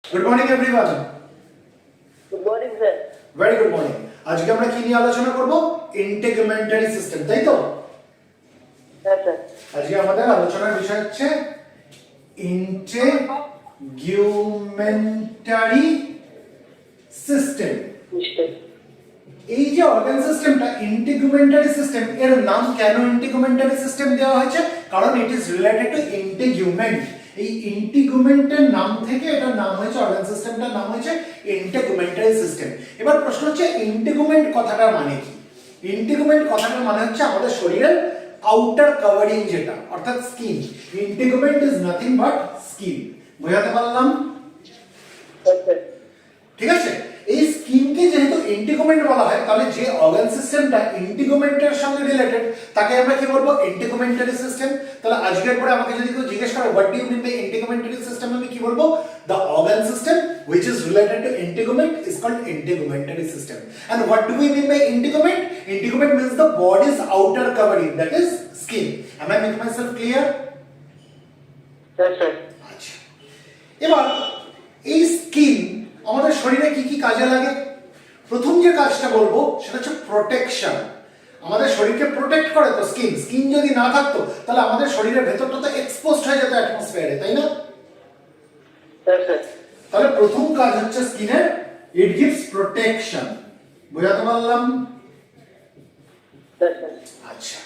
Good morning everyone. Good morning, sir. Very good morning. আজকে আমরা কি নিয়ে আলোচনা করব? ইন্টিগুমেন্টারি সিস্টেম, তাই তো? হ্যাঁ স্যার। আজকে আমাদের আলোচনার বিষয় হচ্ছে ইন্টিগুমেন্টারি সিস্টেম। এই যে অর্গান সিস্টেমটা ইন্টিগুমেন্টারি সিস্টেম, এর নাম কেন ইন্টিগুমেন্টারি সিস্টেম দেওয়া হয়েছে? কারণ ইট ইজ রিলেটেড টু ইন্টিগুমেন্ট। এই ইন্টিগুমেন্টের নাম থেকে এটার নাম হয়েছে, অর্গান সিস্টেমটার নাম হয়েছে ইন্টিগুমেন্টারি সিস্টেম। এবার প্রশ্ন হচ্ছে ইন্টিগুমেন্ট কথাটার মানে কি? ইন্টিগুমেন্ট কথাটার মানে হচ্ছে আমাদের শরীরের আউটার কভারিং, যেটা অর্থাৎ skin. Integument is nothing but skin. বোঝাতে পারলাম? ঠিক আছে। এই স্কিনকে যেহেতু ইন্টিগুমেন্ট বলা হয়, তাহলে যে অর্গান সিস্টেমটা ইন্টিগুমেন্টের সঙ্গে রিলেটেড তাকে আমরা কি বলবো? Integumentary system. তাহলে আজকের পরে আমাকে যদি কেউ জিজ্ঞেস করে what do you mean by integumentary system, আমি কি বলবো? The organ system which is related to integument is called integumentary system. And what do we mean by integument? Integument means the body's outer covering, that is skin. Am I making myself clear? Yes, sir. আচ্ছা, এবার এই skin আমাদের শরীরে কি কি কাজে লাগে? প্রথম যে কাজটা বলবো সেটা হচ্ছে প্রোটেকশন। আমাদের শরীরকে প্রোটেক্ট করে তো স্কিন। স্কিন যদি না থাকতো তাহলে আমাদের শরীরের ভেতরটা তো এক্সপোজড হয়ে যেত অ্যাটমসফিয়ারে, তাই না? Yes, sir. তাহলে প্রথম কাজ হচ্ছে স্কিনের, ইট গিভস প্রোটেকশন। বুঝাতে পারলাম? Yes, sir. আচ্ছা,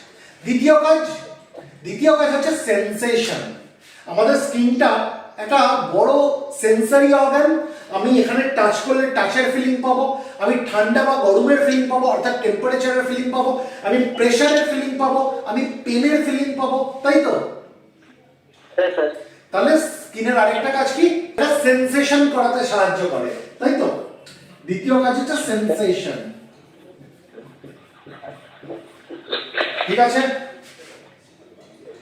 দ্বিতীয় কাজ হচ্ছে সেন্সেশন। আমাদের স্কিনটা একটা বড় সেন্সরি অর্গান। আমি এখানে টাচ করলে টাচের ফিলিং পাবো, আমি ঠান্ডা বা গরমের ফিলিং পাবো অর্থাৎ টেম্পারেচারের ফিলিং পাবো, আমি প্রেসারের ফিলিং পাবো, আমি পেনের ফিলিং পাবো, তাই তো? Yes, sir. তাহলে স্কিনের আরেকটা কাজ কি? এটা সেন্সেশন করাতে সাহায্য করে, তাই তো? দ্বিতীয় কাজ হচ্ছে সেন্সেশন। ঠিক আছে?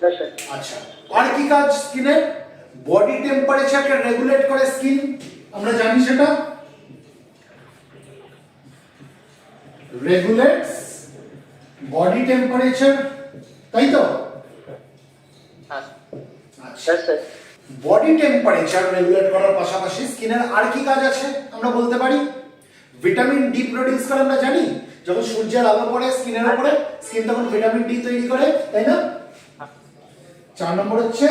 Yes, sir. আচ্ছা, আর কি কাজ স্কিনের? বডি টেম্পারেচারকে রেগুলেট করে স্কিন, আমরা জানি সেটা। রেগুলেটস বডি টেম্পারেচার, তাই তো? আচ্ছা, Yes, sir. Body temperature regulate করার পাশাপাশি স্কিনের আর কি কাজ আছে আমরা বলতে পারি? ভিটামিন ডি প্রোডিউস করে, আমরা জানি। যখন সূর্যের আলো পড়ে স্কিনের উপরে, স্কিন তখন ভিটামিন ডি তৈরি করে, তাই না? 4 নম্বর হচ্ছে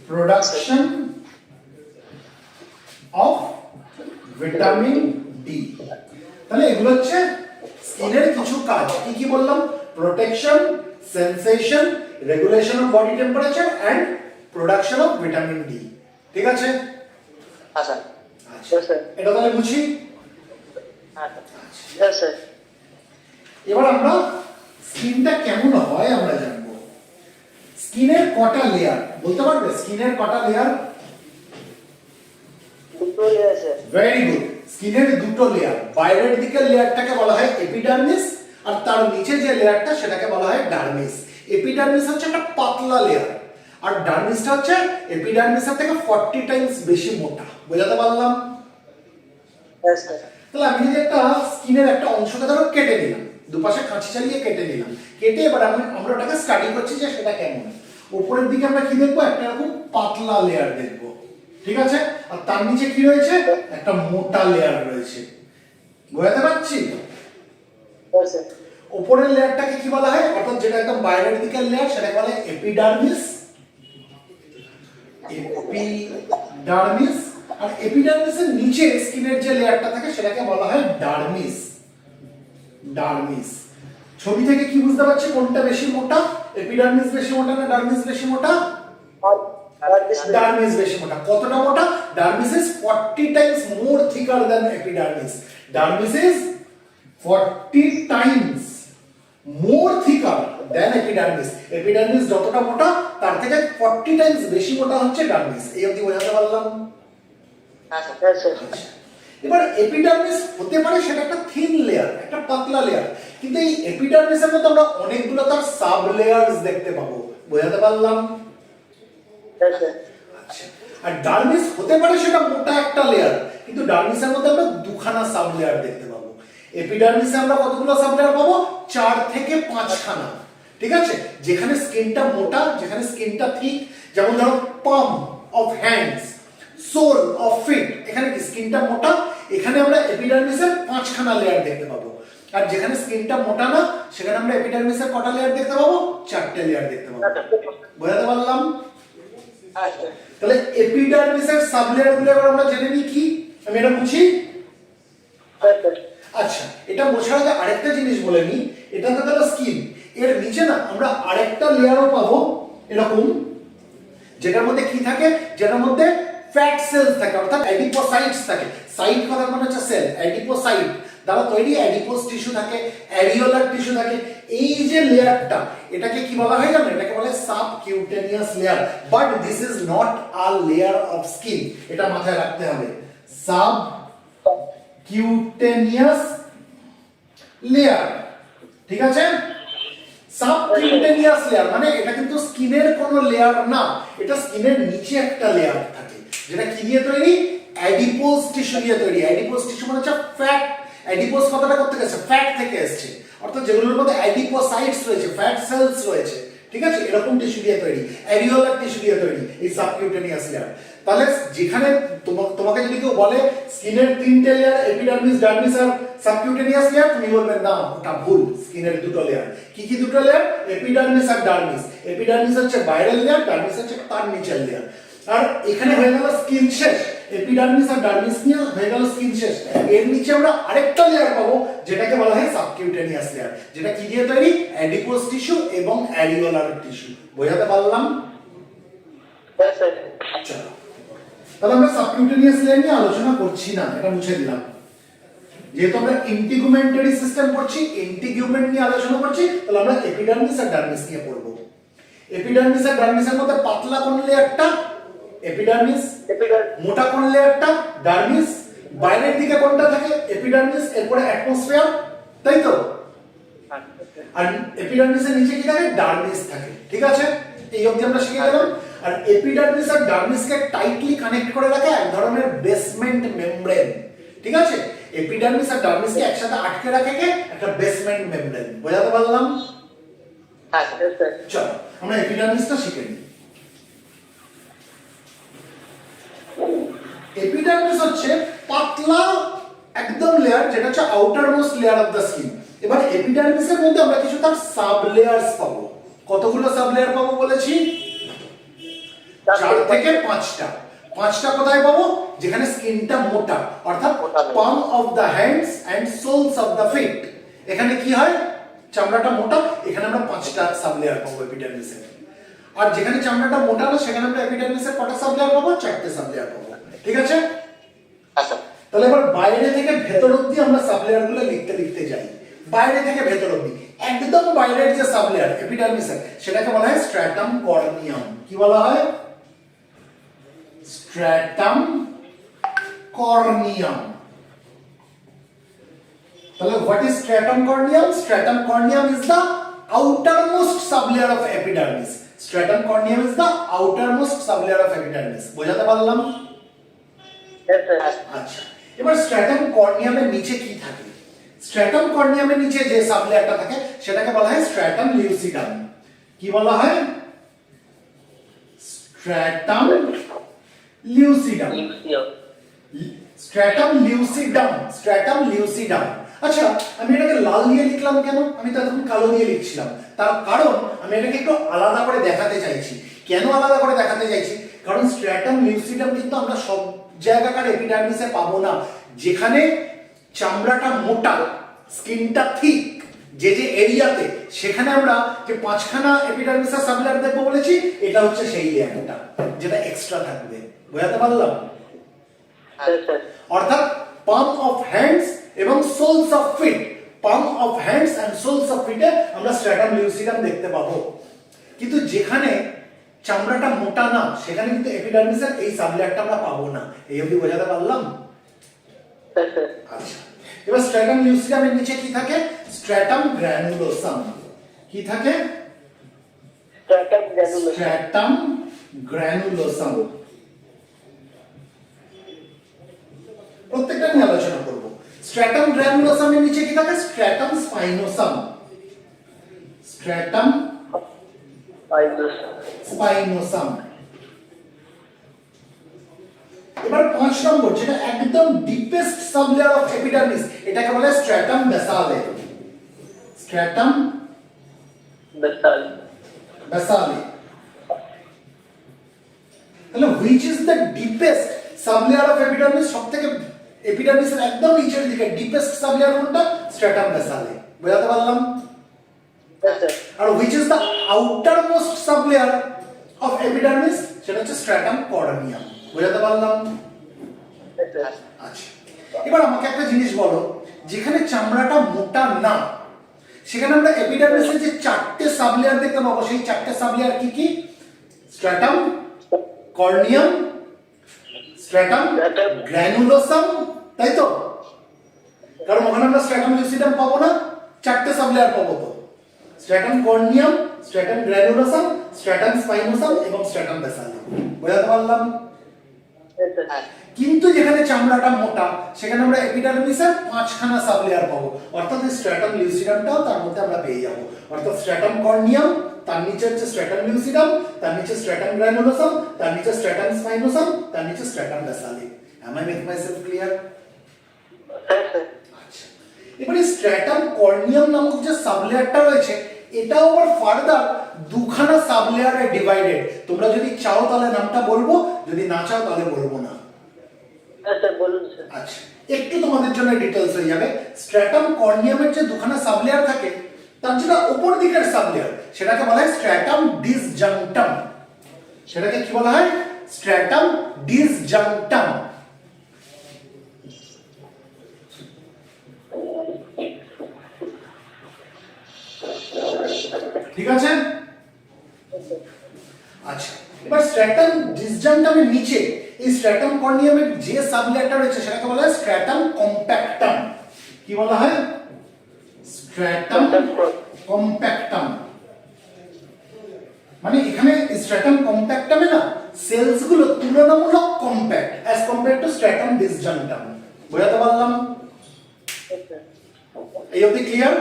প্রোডাকশন অফ ভিটামিন ডি। তাহলে এগুলো হচ্ছে স্কিনের কিছু কাজ। কি কি বললাম? Protection, sensation, regulation of body temperature and production of vitamin D. ঠিক আছে? আচ্ছা। আচ্ছা, Yes, sir. এটা তাহলে বুঝি। Yes, sir. এবার আমরা স্কিনটা কেমন হয় আমরা জানবো। স্কিনের কটা লেয়ার বলতে পারবে? স্কিনের কটা লেয়ার? দুটো layer, sir. Very good. স্কিনের দুটো লেয়ার। বাইরের দিকের লেয়ারটাকে বলা হয় এপিডার্মিস, আর তার নিচে যে লেয়ারটা সেটাকে বলা হয় ডার্মিস। এপিডার্মিস হচ্ছে একটা পাতলা লেয়ার, আর ডার্মিসটা হচ্ছে এপিডার্মিসের থেকে 40 টাইমস বেশি মোটা। বোঝাতে পারলাম? Yes, sir. তাহলে আমি যদি একটা স্কিনের একটা অংশকে ধরো কেটে নিলাম, দুপাশে কাঁচি চালিয়ে কেটে নিলাম, কেটে এবার আমরা ওটাকে স্টাডি করছি যে সেটা কেমন। উপরের দিকে আমরা কি দেখবো? একটা এরকম পাতলা লেয়ার দেখবো, ঠিক আছে? আর তার নিচে কি রয়েছে? একটা মোটা লেয়ার রয়েছে। বোঝাতে পারছি? Yes, sir. উপরের লেয়ারটাকে কি বলা হয়? অর্থাৎ যেটা একদম বাইরের দিকের লেয়ার সেটাকে বলা হয় এপিডার্মিস। এপিডার্মিস। আর এপিডার্মিসের নিচে স্কিনের যে লেয়ারটা থাকে সেটাকে বলা হয় ডার্মিস। ডার্মিস। ছবি থেকে কি বুঝতে পারছি কোনটা বেশি মোটা? এপিডার্মিস বেশি মোটা না ডার্মিস বেশি মোটা? ডার্মিস বেশি মোটা। কতটা মোটা? Dermis is 40 times more thicker than epidermis. Dermis is 40 times more thicker than epidermis. Epidermis যতটা মোটা তার থেকে 40 টাইমস বেশি মোটা হচ্ছে ডার্মিস। এই অবধি বোঝাতে পারলাম? Yes, sir. এবার এপিডার্মিস হতে পারে সেটা একটা থিন লেয়ার, একটা পাতলা লেয়ার, কিন্তু এই এপিডার্মিসের মধ্যে আমরা অনেকগুলো তার সাব লেয়ার্স দেখতে পাবো। বোঝাতে পারলাম? Yes, sir. আচ্ছা, আর ডার্মিস হতে পারে সেটা মোটা একটা লেয়ার, কিন্তু ডার্মিসের মধ্যে আমরা দুখানা সাব লেয়ার দেখতে পাবো। এপিডার্মিসে আমরা কতগুলো সাব লেয়ার পাবো? 4 থেকে 5 খানা। ঠিক আছে? যেখানে স্কিনটা মোটা, যেখানে স্কিনটা থিক, যেমন ধরো palm of hands, sole of feet, স্কিনটা মোটা এখানে আমরা এপিডার্মিসের 5খানা লেয়ার দেখতে পাবো, আর যেখানে স্কিনটা মোটা না সেখানে আমরা এপিডার্মিসের কটা লেয়ার দেখতে পাবো? 4টে লেয়ার দেখতে পাবো। বুঝাতে পারলাম? আচ্ছা তাহলে এপিডার্মিসের সাবলেয়ার গুলো এবার আমরা জেনে নিই কি, আমি এটা বুঝি। আচ্ছা, এটা বোঝার আগে আরেকটা জিনিস বলে নিই, এটা তো গেল স্কিন, এর নিচে না আমরা আরেকটা লেয়ারও পাবো এরকম, যেটার মধ্যে কি থাকে? যেটার মধ্যে ফ্যাট সেলস থাকে, অর্থাৎ অ্যাডিপোসাইটস থাকে। সাইট কথা মানে হচ্ছে সেল, অ্যাডিপোসাইট দ্বারা তৈরি অ্যাডিপোস টিস্যু থাকে, অ্যারিওলার টিস্যু থাকে। এই যে লেয়ারটা, এটাকে কি বলা হয় জানো? এটাকে বলে subcutaneous layer, but this is not a layer of skin, এটা মাথায় রাখতে হবে। সাবকিউটেনিয়াস লেয়ার, ঠিক আছে? সাবকিউটেনিয়াস লেয়ার মানে এটা কিন্তু স্কিনের কোনো লেয়ার না, এটা স্কিনের নিচে একটা লেয়ার থাকে, যেটা কি দিয়ে তৈরি? অ্যাডিপোস টিস্যু দিয়ে তৈরি। অ্যাডিপোস টিস্যু মানে হচ্ছে ফ্যাট। অ্যাডিপোস কথাটা কোথা থেকে এসেছে? ফ্যাট থেকে এসেছে, অর্থাৎ যেগুলোর মধ্যে অ্যাডিপোসাইটস রয়েছে, ফ্যাট সেলস রয়েছে, ঠিক আছে? এরকম টিস্যু দিয়ে তৈরি, অ্যারিওলার টিস্যু দিয়ে তৈরি এই সাবকিউটেনিয়াস লেয়ার। তাহলে যেখানে তোমাকে যদি কেউ বলে স্কিনের 3টে লেয়ার, এপিডার্মিস, ডার্মিস আর সাবকিউটেনিয়াস লেয়ার, তুমি বলবে না ওটা ভুল, স্কিনের 2টো লেয়ার। কি কি 2টো লেয়ার? এপিডার্মিস আর ডার্মিস। এপিডার্মিস হচ্ছে বাইরের লেয়ার, ডার্মিস হচ্ছে তার নিচের লেয়ার। আর এখানে হয়ে গেল স্কিন শেষ, এপিডার্মিস আর ডার্মিস নিয়ে হয়ে গেল স্কিন শেষ। এর নিচে আমরা আরেকটা লেয়ার পাবো যেটাকে বলা হয় সাবকিউটেনিয়াস লেয়ার, যেটা কি দিয়ে তৈরি? অ্যাডিপোস টিস্যু এবং অ্যারিওলার টিস্যু। বোঝাতে পারলাম? চলো, তাহলে আমরা সাবকিউটেনিয়াস লেয়ার নিয়ে আলোচনা করছি না, এটা মুছে দিলাম। যেহেতু আমরা ইন্টিগুমেন্টারি সিস্টেম পড়ছি, ইন্টিগুমেন্ট নিয়ে আলোচনা করছি, তাহলে আমরা এপিডার্মিস আর ডার্মিস নিয়ে পড়বো। এপিডার্মিস আর ডার্মিসের মধ্যে পাতলা কোন লেয়ারটা? এপিডার্মিস। মোটা কোন লেয়ারটা? ডার্মিস। বাইরের দিকে কোনটা থাকে? এপিডার্মিস, এরপরে অ্যাটমোস্ফিয়ার, তাই তো? আর এপিডার্মিসের নিচে কি থাকে? ডার্মিস থাকে, ঠিক আছে? এই অবধি আমরা শিখে গেলাম। আর এপিডার্মিস আর ডার্মিসকে টাইটলি কানেক্ট করে রাখে এক ধরনের বেসমেন্ট মেমব্রেন, ঠিক আছে? এপিডার্মিস আর ডার্মিসকে একসাথে আটকে রাখে কে? একটা বেসমেন্ট মেমব্রেন। বোঝাতে পারলাম? চলো আমরা এপিডার্মিসটা শিখে নিই। এপিডার্মিস হচ্ছে পাতলা একদম লেয়ার, যেটা হচ্ছে outer most layer of the skin. এবার এপিডার্মিসের মধ্যে আমরা কিছু তার সাব লেয়ারস পাবো। কতগুলো সাব লেয়ার পাবো বলেছি? 4 থেকে 5টা। 5টা কোথায় পাবো? যেখানে স্কিনটা মোটা, অর্থাৎ palm of the hands and soles of the feet. এখানে কি হয়? চামড়াটা মোটা, এখানে আমরা 5টা সাব লেয়ার পাবো এপিডার্মিসের। আর যেখানে চামড়াটা মোটা না সেখানে আমরা এপিডার্মিসের কটা সাব লেয়ার পাবো? 4টে সাব লেয়ার পাবো, ঠিক আছে? আচ্ছা তাহলে এবার বাইরে থেকে ভেতর অবধি আমরা সাব লেয়ার গুলো লিখতে লিখতে যাই। বাইরে থেকে ভেতর অবধি, একদম বাইরের যে সাব লেয়ার এপিডার্মিসের, সেটাকে বলা হয় স্ট্র্যাটাম কর্নিয়াম। কি বলা হয়? Stratum corneum. তাহলে what is stratum corneum? Stratum corneum is the outermost sublayer of epidermis. Stratum corneum is the outermost sublayer of epidermis. বোঝাতে পারলাম? আচ্ছা, এবার স্ট্র্যাটাম কর্নিয়ামের নিচে কি থাকে? স্ট্র্যাটাম কর্নিয়ামের নিচে যে সাবলেয়ারটা থাকে সেটাকে বলা হয় স্ট্র্যাটাম লিউসিডাম। কি বলা হয়? Stratum lucidum. Stratum lucidum, stratum lucidum. আচ্ছা, আমি এটাকে লাল দিয়ে লিখলাম কেন? আমি তো এখন কালো দিয়ে লিখছিলাম। তার কারণ আমি এটাকে একটু আলাদা করে দেখাতে চাইছি। কেন আলাদা করে দেখাতে চাইছি? কারণ স্ট্র্যাটাম লিউসিডাম কিন্তু আমরা সব জায়গাকার এপিডার্মিসে পাবো না। যেখানে চামড়াটা মোটা, স্কিনটা থিক, যে যে এরিয়াতে, সেখানে আমরা যে 5খানা এপিডার্মিসের সাবলেয়ার দেখবো বলেছি, এটা হচ্ছে সেই লেয়ারটা যেটা এক্সট্রা থাকবে। বোঝাতে পারলাম? অর্থাৎ পাম অফ হ্যান্ডস এবং soles of feet, palm of hands and soles of ফিটে আমরা স্ট্র্যাটাম লিউসিডাম দেখতে পাবো। কিন্তু যেখানে চামড়াটা মোটা না সেখানে কিন্তু এপিডার্মিসের এই সাবলেয়ারটা আমরা পাবো না। এই অবধি বোঝাতে পারলাম? আচ্ছা, এবার স্ট্র্যাটাম লিউসিডামের নিচে কি থাকে? স্ট্র্যাটাম গ্র্যানুলোসাম। কি থাকে? স্ট্র্যাটাম গ্র্যানুলোসাম। প্রত্যেকটা নিয়ে আলোচনা করব। স্ট্র্যাটাম গ্র্যানুলোসামের নিচে কি থাকে? স্ট্র্যাটাম স্পাইনোসাম। স্ট্র্যাটাম স্পাইনোসাম। এবার 5 নম্বর, যেটা একদম সাবলেয়ার অফ এপিডার্মিস, এটাকে বলে স্ট্র্যাটাম বেসালে। স্ট্র্যাটাম বেসালে। তাহলে which is the deepest sublayer of epidermis? সবথেকে এপিডার্মিসের একদম নিচের দিকে ডিপেস্ট সাবলেয়ার কোনটা? স্ট্র্যাটাম বেসালে। বুঝাতে পারলাম? আর which is the outermost sublayer of epidermis? সেটা হচ্ছে স্ট্র্যাটাম কর্নিয়াম। বুঝাতে পারলাম? আচ্ছা, এবার আমাকে একটা জিনিস বলো, যেখানে চামড়াটা মোটা না সেখানে আমরা এপিডার্মিসের যে চারটে সাবলেয়ার দেখতে পাবো, সেই চারটে সাবলেয়ার কি কি? স্ট্র্যাটাম কর্নিয়াম, স্ট্র্যাটাম গ্র্যানুলোসাম, তাই তো? কারণ ওখানে আমরা স্ট্র্যাটাম লিউসিডাম পাবো না, চারটে সাবলেয়ার পাবো তো, স্ট্র্যাটাম কর্নিয়াম, স্ট্র্যাটাম গ্র্যানুলোসাম, স্ট্র্যাটাম স্পাইনোসাম এবং স্ট্র্যাটাম বেসালাম। বুঝাতে পারলাম? কিন্তু যেখানে চামড়াটা মোটা সেখানে আমরা এপিডার্মিসের পাঁচখানা সাবলেয়ার পাবো, অর্থাৎ স্ট্র্যাটাম লিউসিডামটাও তার মধ্যে আমরা পেয়ে যাবো। অর্থাৎ স্ট্র্যাটাম কর্নিয়াম, তার নিচে হচ্ছে স্ট্র্যাটাম লিউসিডাম, তার নিচে স্ট্র্যাটাম গ্র্যানুলোসাম, তার নিচে স্ট্র্যাটাম স্পাইনোসাম, তার নিচে stratum বেসালে। Am I making myself clear? আচ্ছা, এবারে স্ট্র্যাটাম কর্নিয়াম নামক যে সাবলেয়ারটা রয়েছে এটাও আবার ফার্দার দুখানা সাবলেয়ারে ডিভাইডেড। তোমরা যদি চাও তাহলে নামটা বলবো, যদি না চাও তাহলে বলবো না। আচ্ছা, একটু তোমাদের জন্য ডিটেইলস হয়ে যাবে। স্ট্র্যাটাম কর্নিয়ামের যে দুখানা সাবলেয়ার থাকে তার যেটা উপর দিকের সাবলেয়ার সেটাকে বলা হয় স্ট্র্যাটাম ডিসজাংটাম। সেটাকে কি বলা হয়? স্ট্র্যাটাম ডিসজাংটাম। ঠিক আছে? আচ্ছা, এবার স্ট্র্যাটাম ডিসজাংটামের নিচে এই স্ট্র্যাটাম কর্নিয়ামের যে সাবলেয়ারটা রয়েছে সেটাকে বলা হয় স্ট্র্যাটাম কম্প্যাক্টাম। কি বলা হয়? Stratum compactum. মানে এখানে স্ট্র্যাটাম কম্প্যাক্টামে না সেলস গুলো তুলনামূলক compact as compare to stratum disjunctum. বুঝাতে পারলাম? এই অবধি ক্লিয়ার?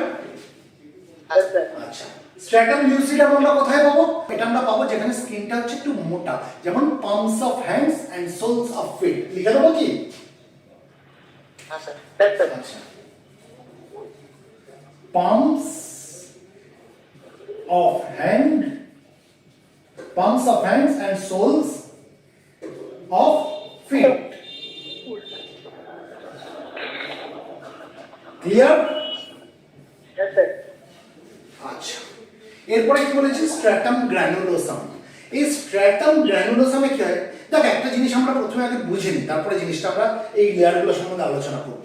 আচ্ছা, স্ট্র্যাটাম লিউসিডাম আমরা কোথায় পাবো? এটা আমরা পাবো যেখানে স্কিনটা হচ্ছে একটু মোটা, যেমন palms of hands and soles of feet. লিখে দেবো কি? আচ্ছা, palms of hands and soles of feet. Clear? আচ্ছা, এরপরে কি বলেছি? স্ট্র্যাটাম গ্র্যানুলোসাম। এই স্ট্র্যাটাম গ্র্যানুলোসামে কি হয়? দেখ, একটা জিনিস আমরা প্রথমে আগে বুঝে নিই, তারপরে জিনিসটা আমরা এই লেয়ারগুলো সম্বন্ধে আলোচনা করব।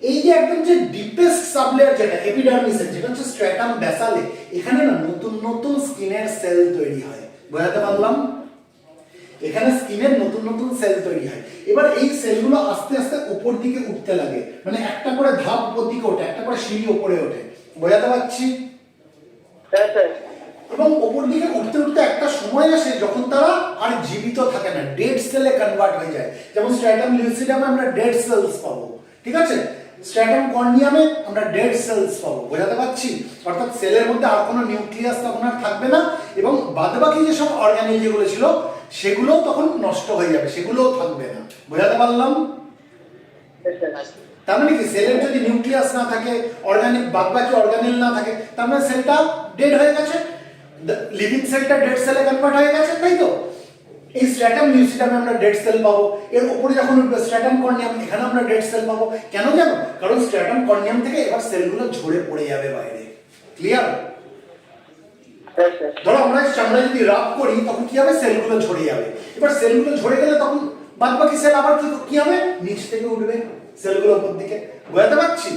এই যে একদম যে ডিপেস্ট সাবলেয়ার যেটা এপিডার্মিসের, যেটা হচ্ছে স্ট্র্যাটাম বেসালে, এখানে না নতুন নতুন স্কিনের সেল তৈরি হয়। বুঝাতে পারলাম? এখানে স্কিনের নতুন নতুন সেল তৈরি হয়। এবার এই সেলগুলো আস্তে আস্তে উপর দিকে উঠতে লাগে, মানে একটা করে ধাপ উপর দিকে ওঠে, একটা করে সিঁড়ি উপরে ওঠে। বোঝাতে পারছি? এবং উপর দিকে উঠতে উঠতে একটা সময় আসে যখন তারা আর জীবিত থাকে না, ডেড সেলে কনভার্ট হয়ে যায়। যেমন স্ট্র্যাটাম লিউসিডামে আমরা ডেড সেলস পাবো, ঠিক আছে? স্ট্র্যাটাম কর্নিয়ামে আমরা ডেড সেলস পাবো। বোঝাতে পারছি? অর্থাৎ সেলের মধ্যে আর কোনো নিউক্লিয়াস তখন আর থাকবে না, এবং বাদবাকি যেসব অর্গানেল যেগুলো ছিল সেগুলোও তখন নষ্ট হয়ে যাবে, সেগুলোও থাকবে না। বোঝাতে পারলাম? তার মানে কি, সেলের যদি নিউক্লিয়াস না থাকে, অর্গানিক বাদবাকি অর্গানেল না থাকে, তার মানে সেলটা ডেড হয়ে গেছে, লিভিং সেলটা ডেড সেলে কনভার্ট হয়ে গেছে, তাই তো? এই স্ট্র্যাটাম লিউসিডামে আমরা ডেড সেল পাবো, এর উপরে যখন উঠবে স্ট্র্যাটাম কর্নিয়াম, এখানে আমরা ডেড সেল পাবো। কেন জানো? কারণ স্ট্র্যাটাম কর্নিয়াম থেকে এবার সেলগুলো ঝরে পড়ে যাবে বাইরে। ক্লিয়ার? ধরো আমরা চামড়া যদি রাব করি তখন কি হবে? সেলগুলো ঝরে যাবে। এবার সেলগুলো ঝরে গেলে তখন বাদবাকি সেল আবার কি হবে? নিচ থেকে উঠবে সেলগুলো উপর দিকে। বুঝতে পারছি?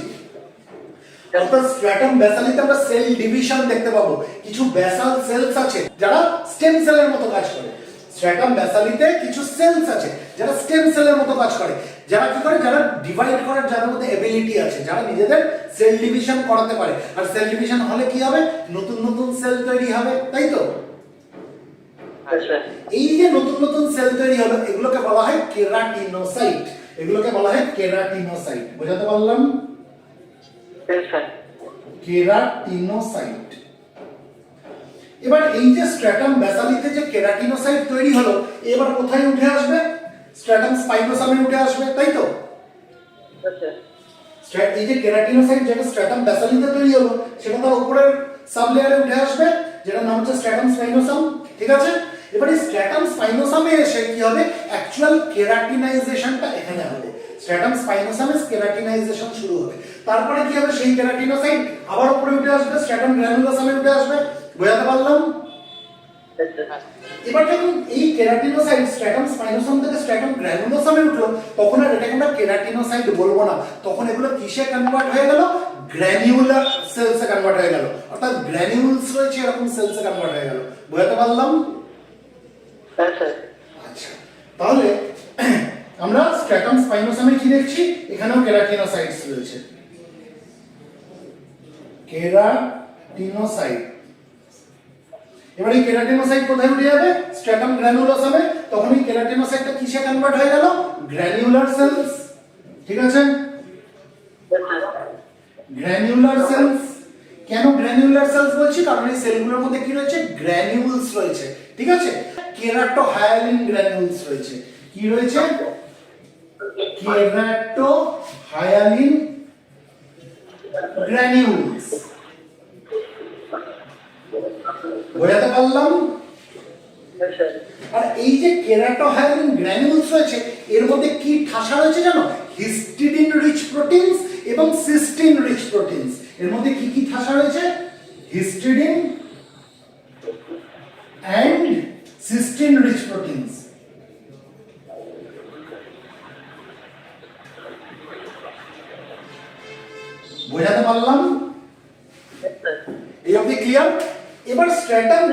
অর্থাৎ স্ট্র্যাটাম বেসালিতে আমরা সেল ডিভিশন দেখতে পাবো। কিছু বেসাল সেলস আছে যারা স্টেম সেলের মতো কাজ করে। স্ট্র্যাটাম বেসালিতে কিছু সেলস আছে যারা স্টেম সেলের মতো কাজ করে, যারা কি করে? যারা ডিভাইড করার যাদের মধ্যে এবিলিটি আছে, যারা নিজেদের সেল ডিভিশন করাতে পারে। আর সেল ডিভিশন হলে কি হবে? নতুন নতুন সেল তৈরি হবে, তাই তো? এই যে নতুন নতুন সেল তৈরি হলো এগুলোকে বলা হয় কেরাটিনোসাইট। এগুলোকে বলা হয় কেরাটিনোসাইট। বোঝাতে পারলাম? কেরাটিনোসাইট। এবার এই যে স্ট্র্যাটাম বেসালিতে যে কেরাটিনোসাইট তৈরি হলো, এবার কোথায় উঠে আসবে? স্ট্র্যাটাম স্পাইনোসামে উঠে আসবে, তাই তো? এই যে কেরাটিনোসাইট যেটা স্ট্র্যাটাম ব্যাসালিতে তৈরি হলো সেটা তার উপরের সাবলেয়ারে উঠে আসবে যেটা নাম হচ্ছে স্ট্র্যাটাম স্পাইনোসাম, ঠিক আছে। এবার এই স্ট্র্যাটাম স্পাইনোসামে এসে কি হবে, অ্যাকচুয়াল কেরাটিনাইজেশনটা এখানে হবে। স্ট্র্যাটাম স্পাইনোসামে কেরাটিনাইজেশন শুরু হবে, তারপরে কি হবে, সেই কেরাটিনোসাইট আবার উপরে উঠে আসবে, স্ট্র্যাটাম গ্র্যানুলোসামে উঠে আসবে। বোঝাতে পারলাম? এবার যখন এই কেরাটিনোসাইট স্ট্র্যাটাম স্পাইনোসাম থেকে স্ট্র্যাটাম গ্র্যানুলোসামে উঠলো, তখন আর এটাকে আমরা কেরাটিনোসাইট বলবো না, তখন এগুলো কিসে কনভার্ট হয়ে গেল, গ্র্যানিউলার সেলসে কনভার্ট হয়ে গেল, অর্থাৎ গ্র্যানিউলস রয়েছে এরকম সেলসে কনভার্ট হয়ে গেল। বোঝাতে পারলাম? আচ্ছা, তাহলে আমরা স্ট্র্যাটাম স্পাইনোসামে কি দেখছি, এখানেও কেরাটিনোসাইটস রয়েছে, কেরাটিনোসাইট। এবার এই কেরাটিনোসাইট কোথায় উঠে যাবে, স্ট্র্যাটাম গ্র্যানুলোসামে, তখন এই কেরাটিনোসাইটটা কিসে কনভার্ট হয়ে গেল, গ্র্যানুলার সেলস, ঠিক আছে। গ্র্যানুলার সেলস, কেন গ্র্যানুলার সেলস বলছি, কারণ এই সেলগুলোর মধ্যে কি রয়েছে, গ্র্যানিউলস রয়েছে, ঠিক আছে। কেরাটোহায়ালিন গ্র্যানিউলস রয়েছে, কি রয়েছে, কেরাটোহায়ালিন গ্র্যানিউলস। বোঝাতে পারলাম? আর এই যে কেরাটোহায়ালিন গ্র্যানিউলস রয়েছে এর মধ্যে কি ঠাসা রয়েছে জানো, হিস্টিডিন রিচ প্রোটিনস এবং সিস্টিন রিচ প্রোটিনস। এর মধ্যে কি কি ঠাসা রয়েছে, histidine and cystine rich proteins. বোঝাতে পারলাম? এই অবধি ক্লিয়ার? এবার স্ট্র্যাটাম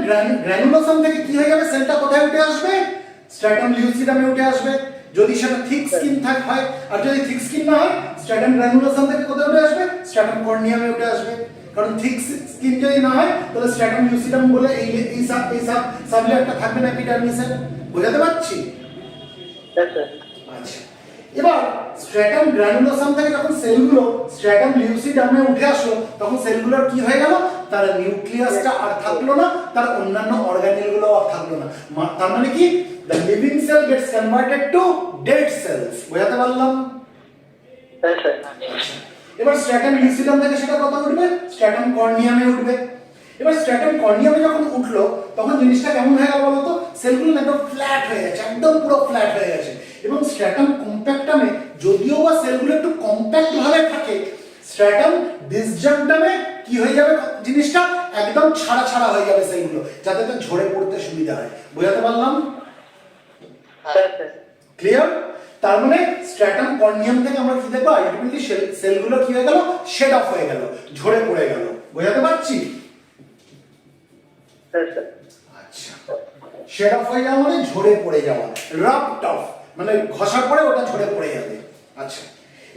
গ্র্যানুলোসাম থেকে কি হয়ে যাবে, সেলটা কোথায় উঠে আসবে, স্ট্র্যাটাম লিউসিডামে উঠে আসবে, যদি সেটা থিক স্কিন হয়। আর যদি থিক স্কিন না হয়, স্ট্র্যাটাম গ্র্যানুলোসাম থেকে কোথায় উঠে আসবে, স্ট্র্যাটাম কর্নিয়ামে উঠে আসবে। কারণ থিক স্কিন যদি না হয় তাহলে স্ট্র্যাটাম লিউসিডাম বলে এই সাবলেয়ারটা থাকবে না এপিডার্মিসে। বোঝাতে পারছি? আচ্ছা, এবার স্ট্র্যাটাম গ্র্যানুলোসাম থেকে যখন সেলগুলো স্ট্র্যাটাম লিউসিডামে উঠে আসলো, তখন সেলগুলোর কি হয়ে গেল, তার নিউক্লিয়াসটা আর থাকলো না, তার অন্যান্য অর্গানেলগুলো আর থাকলো না। তার মানে কি, the living cell gets converted to dead cells। বোঝাতে পারলাম? এবার স্ট্র্যাটাম লিউসিডাম থেকে সেটা কত উঠবে, স্ট্র্যাটাম কর্নিয়ামে উঠবে। এবার স্ট্র্যাটাম কর্নিয়ামে যখন উঠলো তখন জিনিসটা কেমন হয়ে গেল বলতো, সেলগুলো একদম ফ্ল্যাট হয়ে গেছে, একদম পুরো ফ্ল্যাট হয়ে গেছে। এবং স্ট্র্যাটাম কম্প্যাক্টামে যদিও বা সেলগুলো একটু কম্প্যাক্ট ভাবে থাকে, স্ট্র্যাটাম ডিসজাংটামে কি হয়ে যাবে, জিনিসটা একদম ছাড়া ছাড়া হয়ে যাবে সেলগুলো, যাতে তো ঝরে পড়তে সুবিধা হয়। বোঝাতে পারলাম? ক্লিয়ার? তার মানে স্ট্র্যাটাম কর্নিয়াম থেকে আমরা কি দেখবো, আলটিমেটলি সেলগুলো কি হয়ে গেল, শেড অফ হয়ে গেল, ঝরে পড়ে গেল। বোঝাতে পারছি? আচ্ছা, শেড অফ হয়ে যাওয়া মানে ঝরে পড়ে যাওয়া, রাফট অফ মানে ঘষার পরে ওটা ঝরে পড়ে যাবে। আচ্ছা,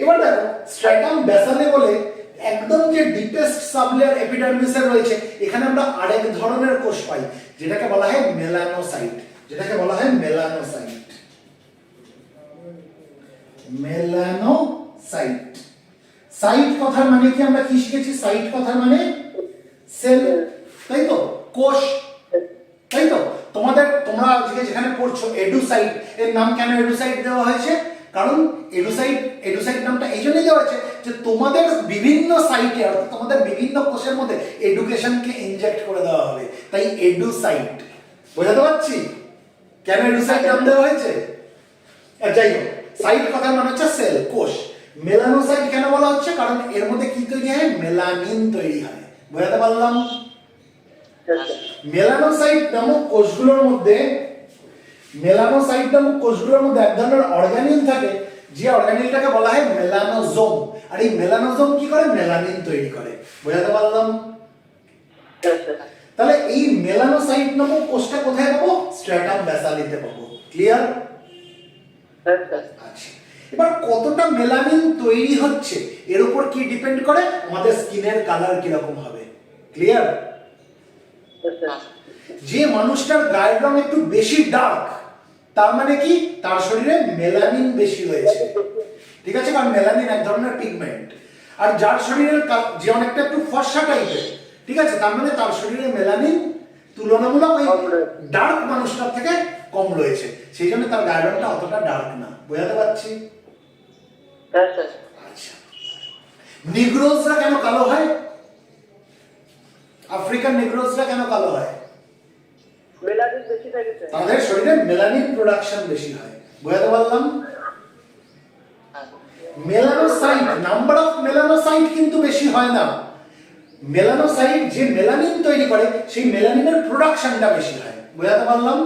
এবার দেখো স্ট্র্যাটাম ব্যাসালে বলে একদম যে ডিপেস্ট সাবলেয়ার এপিডার্মিসে রয়েছে, এখানে আমরা আরেক ধরনের কোষ পাই যেটাকে বলা হয় মেলানোসাইট। যেটাকে বলা হয় মেলানোসাইট। মেলানোসাইট, সাইট কথার মানে কি, আমরা কি শিখেছি, সাইট কথার মানে সেল, তাই তো, কোষ, তাই তো। তোমরা যেখানে পড়ছো এডুসাইট, এর নাম কেন এডুসাইট দেওয়া হয়েছে, কারণ এডুসাইট নামটা এই জন্যই দেওয়া হয়েছে যে তোমাদের বিভিন্ন সাইটে, অর্থাৎ তোমাদের বিভিন্ন কোষের মধ্যে এডুকেশনকে ইনজেক্ট করে দেওয়া হবে, তাই এডুসাইট। বোঝাতে পারছি কেন এডুসাইট নাম দেওয়া হয়েছে? যাই হোক, সাইট কথার মানে হচ্ছে সেল, কোষ। মেলানোসাইট কেন বলা হচ্ছে, কারণ এর মধ্যে কি তৈরি হয়, মেলানিন তৈরি হয়। বোঝাতে পারলাম? মেলানোসাইট নামক কোষগুলোর মধ্যে এক ধরনের অর্গানিল থাকে, যে অর্গানিলটাকে বলা হয় মেলানোজোম। আর এই মেলানোজোম কি করে, মেলানিন তৈরি করে। বোঝাতে পারলাম? তাহলে এই মেলানোসাইট নামক কোষটা কোথায় পাবো, স্ট্র্যাটাম ব্যাসালিতে পাবো। ক্লিয়ার? আচ্ছা, এবার কতটা মেলানিন তৈরি হচ্ছে এর উপর কি ডিপেন্ড করে, আমাদের স্কিনের কালার কিরকম হবে। ক্লিয়ার? যে মানুষটার গায়ের রং একটু বেশি ডার্ক, তার মানে কি, তার শরীরে মেলানিন বেশি রয়েছে, ঠিক আছে, কারণ মেলানিন এক ধরনের পিগমেন্ট। আর যার শরীরের যে অনেকটা একটু ফর্সা টাইপের, ঠিক আছে, তার মানে তার শরীরে মেলানিন তুলনামূলক ওই ডার্ক মানুষটার থেকে কম রয়েছে, সেই জন্য তার গায়ের রংটা অতটা ডার্ক না। বোঝাতে পারছি? নিগ্রোসরা কেন কালো হয়? আফ্রিকান নিগ্রোসরা কেন কালো হয়? মেলানিন বেশি থাকে স্যার। তাদের শরীরে মেলানিন প্রোডাকশন বেশি হয়। বুঝাতে পারলাম? মেলানোসাইট, নাম্বার অফ মেলানোসাইট কিন্তু বেশি হয় না। মেলানোসাইট যে মেলানিন তৈরি করে সেই মেলানিনের প্রোডাকশনটা বেশি হয়। বুঝাতে পারলাম?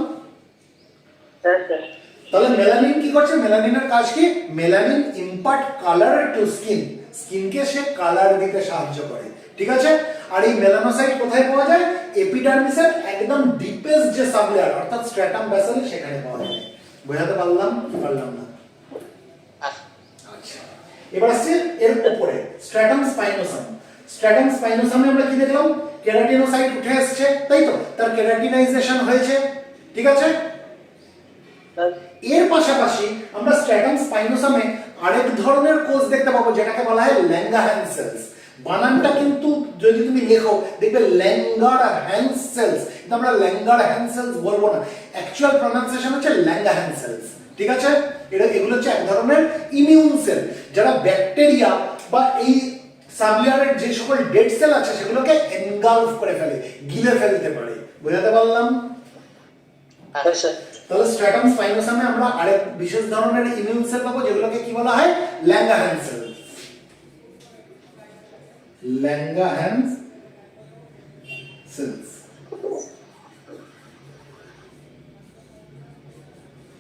হ্যাঁ স্যার। তাহলে মেলানিন কি করছে? মেলানিনের কাজ কি? Melanin impart colour to skin, স্কিনকে সে কালার দিতে সাহায্য করে। ঠিক আছে? আর এই মেলানোসাইট কোথায় পাওয়া যায়? এপিডার্মিসের একদম ডিপেস্ট যে সাবলেয়ার অর্থাৎ স্ট্র্যাটাম ব্যাসেল সেখানে পাওয়া যায়। বুঝাতে পারলাম? পারলাম না? আচ্ছা, এবার আসছে এর উপরে স্ট্র্যাটাম স্পাইনোসাম। স্ট্র্যাটাম স্পাইনোসামে আমরা কি দেখলাম? কেরাটিনোসাইট উঠে আসছে, তাই তো? তার কেরাটিনাইজেশন হয়েছে। ঠিক আছে? এর পাশাপাশি আমরা স্ট্র্যাটাম স্পাইনোসামে আরেক ধরনের কোষ দেখতে পাবো যেটাকে বলা হয় ল্যাঙ্গারহ্যান্স সেলস। বানানটা কিন্তু যদি তুমি লেখো দেখবে ল্যাঙ্গারহ্যান্স সেলস, কিন্তু আমরা ল্যাঙ্গারহ্যান্স সেলস বলবো না, অ্যাকচুয়াল প্রনাউন্সিয়েশন হচ্ছে ল্যাঙ্গারহ্যান্স সেলস। ঠিক আছে? এগুলো হচ্ছে এক ধরনের ইমিউন সেল যারা ব্যাকটেরিয়া বা এই সাবলেয়ারের যে সকল ডেড সেল আছে সেগুলোকে এনগালফ করে ফেলে, গিলে ফেলতে পারে। বুঝাতে পারলাম? হ্যাঁ স্যার। তাহলে স্ট্র্যাটাম স্পাইনোসামে আমরা আরেক বিশেষ ধরনের ইমিউন সেল পাবো যেগুলোকে কি বলা হয়? Langerhans cell. Langerhans cells.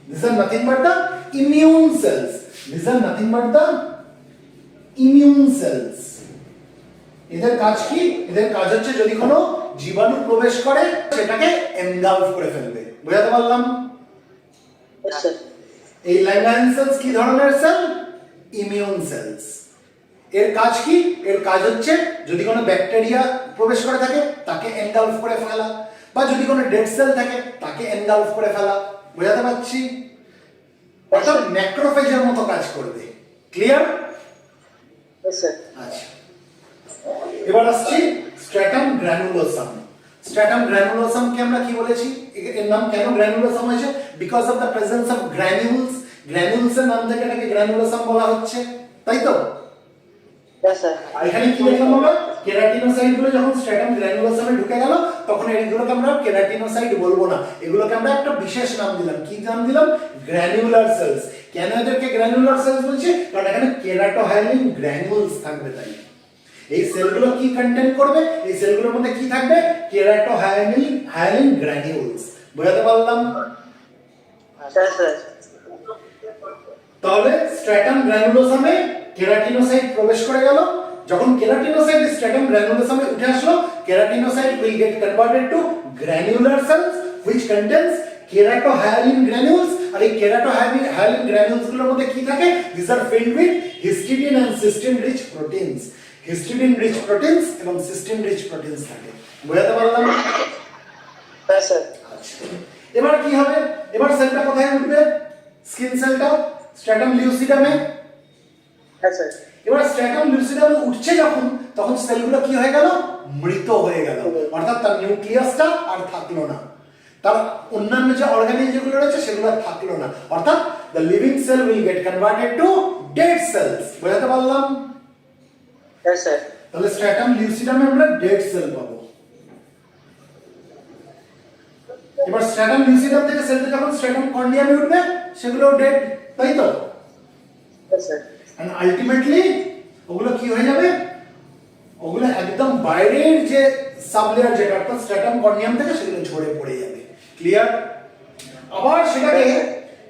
These are nothing but the immune cells. These are nothing but the immune cells. এদের কাজ কি? এদের কাজ হচ্ছে যদি কোনো জীবাণু প্রবেশ করে সেটাকে এনগালফ করে ফেলবে। বুঝাতে পারলাম? এই ল্যাঙ্গারহ্যান্স সেলস কি ধরনের সেল? Immune sales. এর কাজ কি? এর কাজ হচ্ছে যদি কোনো ব্যাকটেরিয়া প্রবেশ করে থাকে তাকে এনগালফ করে ফেলা, বা যদি কোনো ডেড সেল থাকে তাকে এনগালফ করে ফেলা। বুঝাতে পারছি? অর্থাৎ ম্যাক্রোফেজের মতো কাজ করবে। ক্লিয়ার? আচ্ছা, এবার আসছি স্ট্র্যাটাম গ্র্যানুলোসাম। স্ট্র্যাটাম গ্র্যানুলোসাম কে আমরা কি বলেছি? এর নাম কেন গ্র্যানুলোসাম হয়েছে? Because of the presence of granules. গ্র্যানুলসের নাম থেকে এটাকে গ্র্যানুলোসাম বলা হচ্ছে, তাই তো? এখানে কি দেখলাম আমরা? কেরাটিনোসাইট গুলো যখন স্ট্র্যাটাম গ্র্যানুলোসামে ঢুকে গেল তখন এগুলোকে আমরা কেরাটিনোসাইট বলবো না, এগুলোকে আমরা একটা বিশেষ নাম দিলাম। কি নাম দিলাম? Granular cells. কেন এদেরকে গ্র্যানুলার সেলস বলছি? কারণ এখানে কেরাটোহাইলিন গ্র্যানুলস থাকবে তাই। এই সেলগুলো কি কন্টেইন করবে? এই সেলগুলোর মধ্যে কি থাকবে? কেরাটোহাইলিন গ্র্যানুলস। বুঝাতে পারলাম? তাহলে স্ট্র্যাটাম গ্র্যানুলোসামে কেরাটিনোসাইট প্রবেশ করে গেল। যখন কেরাটিনোসাইট স্ট্র্যাটাম গ্র্যানুলোসামে উঠে আসলো, keratinocyte will get converted to granular cells which contains keratohyalin granules। আর এই keratohyalin granules গুলোর মধ্যে কি থাকে? These are filled with histidine and cystine rich proteins। histidine rich proteins এবং cystine rich proteins থাকে। বুঝাতে পারলাম? হ্যাঁ স্যার। আচ্ছা, এবার কি হবে? এবার সেলটা কোথায় উঠবে? স্কিন সেলটা স্ট্র্যাটাম লিউসিডামে। হ্যাঁ স্যার। এবার স্ট্র্যাটাম লিউসিডামে উঠছে যখন, তখন সেলগুলো কি হয়ে গেল? মৃত হয়ে গেল, অর্থাৎ তার নিউক্লিয়াসটা আর থাকলো না, তার অন্যান্য যে অর্গানেল যেগুলো রয়েছে সেগুলো আর থাকলো না, অর্থাৎ the living sell will get converted to dead sales. বুঝাতে পারলাম? হ্যাঁ স্যার। তাহলে স্ট্র্যাটাম লিউসিডামে আমরা ডেড সেল পাবো। এবার স্ট্র্যাটাম লিউসিডাম থেকে সেলটা যখন স্ট্র্যাটাম কর্নিয়ামে উঠবে সেগুলো ডেড, তাই তো? হ্যাঁ স্যার। and ultimately ওগুলো কি হয়ে যাবে? ওগুলো একদম বাইরের যে সাবলেয়ার যেটা অর্থাৎ স্ট্র্যাটাম কর্নিয়াম থেকে সেগুলো ঝরে পড়ে যাবে। ক্লিয়ার? আবার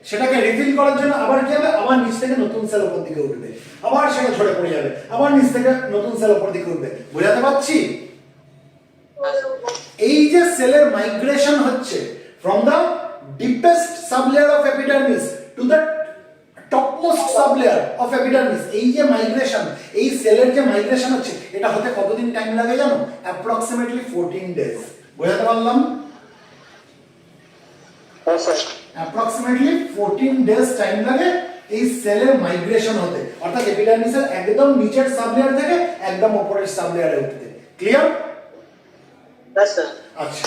সেটাকে রিফিল করার জন্য আবার কি হবে? আবার নিচ থেকে নতুন সেল উপর দিকে উঠবে, আবার সেটা ঝরে পড়ে যাবে, আবার নিচ থেকে নতুন সেল উপর দিকে উঠবে। বুঝাতে পারছি? এই যে সেলের মাইগ্রেশন হচ্ছে from the deepest sublayer of epidermis to the topmost sublayer of epidermis, এই যে মাইগ্রেশন, এই সেলের যে মাইগ্রেশন হচ্ছে এটা হতে কতদিন টাইম লাগে জানো? Approximately 14 days. বুঝাতে পারলাম? হ্যাঁ স্যার। অ্যাপ্রক্সিমেটলি 14 ডেজ টাইম লাগে এই সেলের মাইগ্রেশন হতে, অর্থাৎ এপিডার্মিসের একদম নিচের সাবলেয়ার থেকে একদম উপরের সাবলেয়ারে উঠতে। ক্লিয়ার? হ্যাঁ স্যার। আচ্ছা,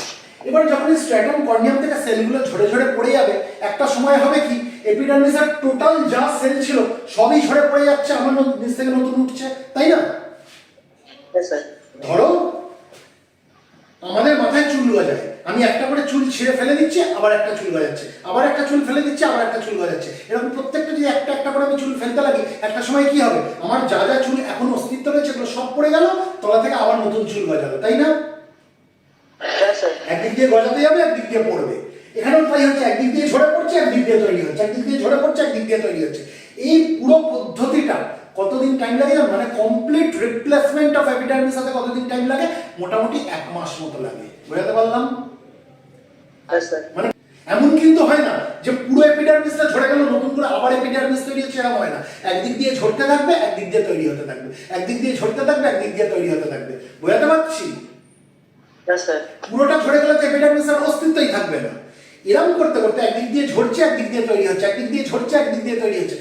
এবার যখন স্ট্র্যাটাম কর্নিয়াম থেকে সেলগুলো ঝরে ঝরে পড়ে যাবে, একটা সময় হবে কি এপিডার্মিসের টোটাল যা সেল ছিল সবই ঝরে পড়ে যাচ্ছে, আমার নিচ থেকে নতুন উঠছে, তাই না? Yes, sir. ধরো আমাদের মাথায় চুল গজায়, আমি একটা করে চুল ছিঁড়ে ফেলে দিচ্ছি, আবার একটা চুল গজাচ্ছে, আবার একটা চুল ফেলে দিচ্ছি, আবার একটা চুল গজাচ্ছে, এরকম প্রত্যেকটা যদি একটা একটা করে আমি চুল ফেলতে লাগি, একটা সময় কি হবে, আমার যা যা চুল এখন অস্তিত্ব রয়েছে এগুলো সব পড়ে গেল, তলা থেকে আবার নতুন চুল গজালো, তাই না? Yes, sir. একদিক দিয়ে গজাতে যাবে, একদিক দিয়ে পড়বে। এখানেও তাই হচ্ছে, একদিক দিয়ে ঝরে পড়ছে, একদিক দিয়ে তৈরি হচ্ছে, একদিক দিয়ে ঝরে পড়ছে, একদিক দিয়ে তৈরি হচ্ছে। এই পুরো পদ্ধতিটা কতদিন টাইম লাগে জানো? মানে কমপ্লিট রিপ্লেসমেন্ট অফ এপিডার্মিস সাথে কতদিন টাইম লাগে? মোটামুটি 1 মাস মতো লাগে। বুঝাতে পারলাম? Yes, sir. মানে এমন কিন্তু হয় না যে পুরো এপিডার্মিসটা ঝরে গেল, নতুন করে আবার এপিডার্মিস তৈরি হচ্ছে, এরকম হয় না। একদিক দিয়ে ঝরতে থাকবে, একদিক দিয়ে তৈরি হতে থাকবে, একদিক দিয়ে ঝরতে থাকবে, একদিক দিয়ে তৈরি হতে থাকবে। বুঝাতে পারছি? Yes, sir. পুরোটা ঝরে গেলে তো এপিডার্মিসের অস্তিত্বই থাকবে না। এরকম করতে করতে একদিক দিয়ে ঝরছে, একদিক দিয়ে তৈরি হচ্ছে, একদিক দিয়ে ঝরছে, একদিক দিয়ে তৈরি হচ্ছে।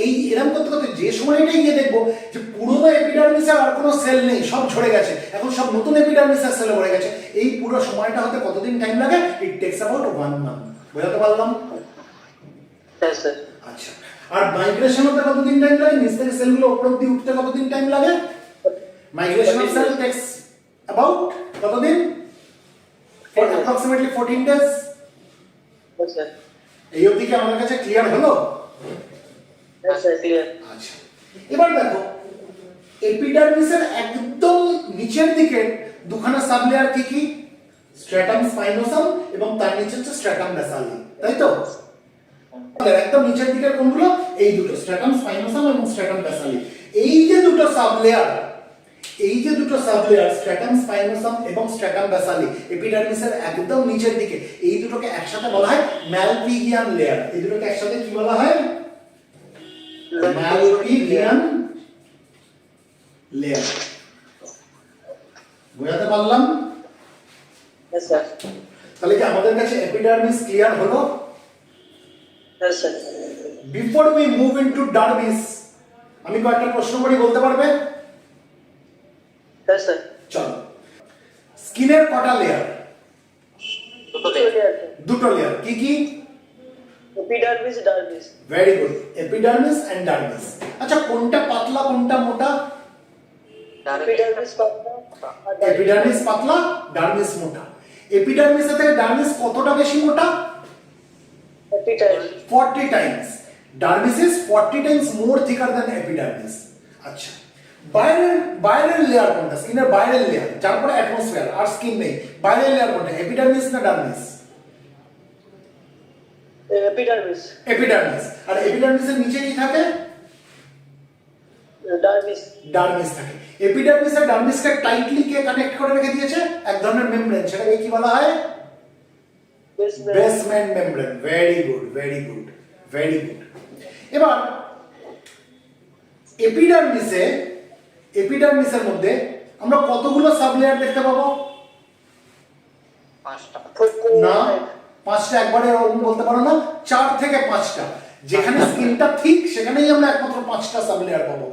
এই এরকম করতে করতে যে সময়টাই গিয়ে দেখবো যে পুরোনো এপিডার্মিসের আর কোনো সেল নেই, সব ঝরে গেছে, এখন সব নতুন এপিডার্মিসের সেলে ভরে গেছে, এই পুরো সময়টা হতে কতদিন টাইম লাগে? ইট টেকস অ্যাবাউট 1 মান্থ। বুঝাতে পারলাম? Yes, sir. আচ্ছা, আর মাইগ্রেশন হতে কতদিন টাইম লাগে? নিচ থেকে সেলগুলো উপর অব্দি উঠতে কতদিন টাইম লাগে? Migration of cell takes about কতদিন? approximately 14 days. Yes, sir. এই অবধি কি আমাদের কাছে ক্লিয়ার হলো? Yes, sir. Clear. আচ্ছা, এবার দেখো এপিডার্মিসের একদম নিচের দিকে দুখানা সাবলেয়ার কি কি? স্ট্র্যাটাম স্পাইনোসাম এবং তার নিচে হচ্ছে স্ট্র্যাটাম বেসালি, তাই তো? একদম নিচের দিকের কোনগুলো? এই দুটো, স্ট্র্যাটাম স্পাইনোসাম এবং স্ট্র্যাটাম বেসালি। এই যে দুটো সাবলেয়ার, স্ট্র্যাটাম স্পাইনোসাম এবং স্ট্র্যাটাম বেসালি এপিডার্মিসের একদম নিচের দিকে, এই দুটোকে একসাথে বলা হয় ম্যালপিগিয়ান লেয়ার। এই দুটোকে একসাথে কি বলা হয়? ম্যালপিগিয়ান লেয়ার। বুঝাতে পারলাম? Yes, sir. তাহলে কি আমাদের কাছে এপিডার্মিস ক্লিয়ার হলো? Yes, sir. Before we move into dermis, আমি কয়েকটা প্রশ্ন করি, বলতে পারবে? Yes, sir. চলো, স্কিনের কটা লেয়ার? দুটো লেয়ার। কি কি? Epidermis, dermis. Very good, epidermis and dermis. আচ্ছা, কোনটা পাতলা কোনটা মোটা? Epidermis, patla. এপিডার্মিস পাতলা, ডার্মিস মোটা। এপিডার্মিস থেকে ডার্মিস কতটা বেশি মোটা? Epidermis. 40 times. Dermis is 40 times more thicker than epidermis. আচ্ছা, বাইরের লেয়ার কোনটা? স্কিনের বাইরের লেয়ার, যার পরে অ্যাটমোস্ফিয়ার আর স্কিন নেই, বাইরের লেয়ার কোনটা? এপিডার্মিস না ডার্মিস? Epidermis. এপিডার্মিস। আর এপিডার্মিসের নিচে কি থাকে? Dermis. ডার্মিস থাকে। এপিডার্মিস আর ডার্মিসকে টাইটলি কে কানেক্ট করে রেখে দিয়েছে? এক ধরনের মেমব্রেন, সেটাকে কি বলা হয়? Basement. Basement membrane. Very good, very good, very good. এবার এপিডার্মিসের মধ্যে আমরা কতগুলো সাবলেয়ার দেখতে পাবো? 5টা। না, 5টা একবারে ওরকম বলতে পারো না, 4 থেকে 5টা। যেখানে স্কিনটা ঠিক সেখানেই আমরা একমাত্র 5টা সাবলেয়ার পাবো,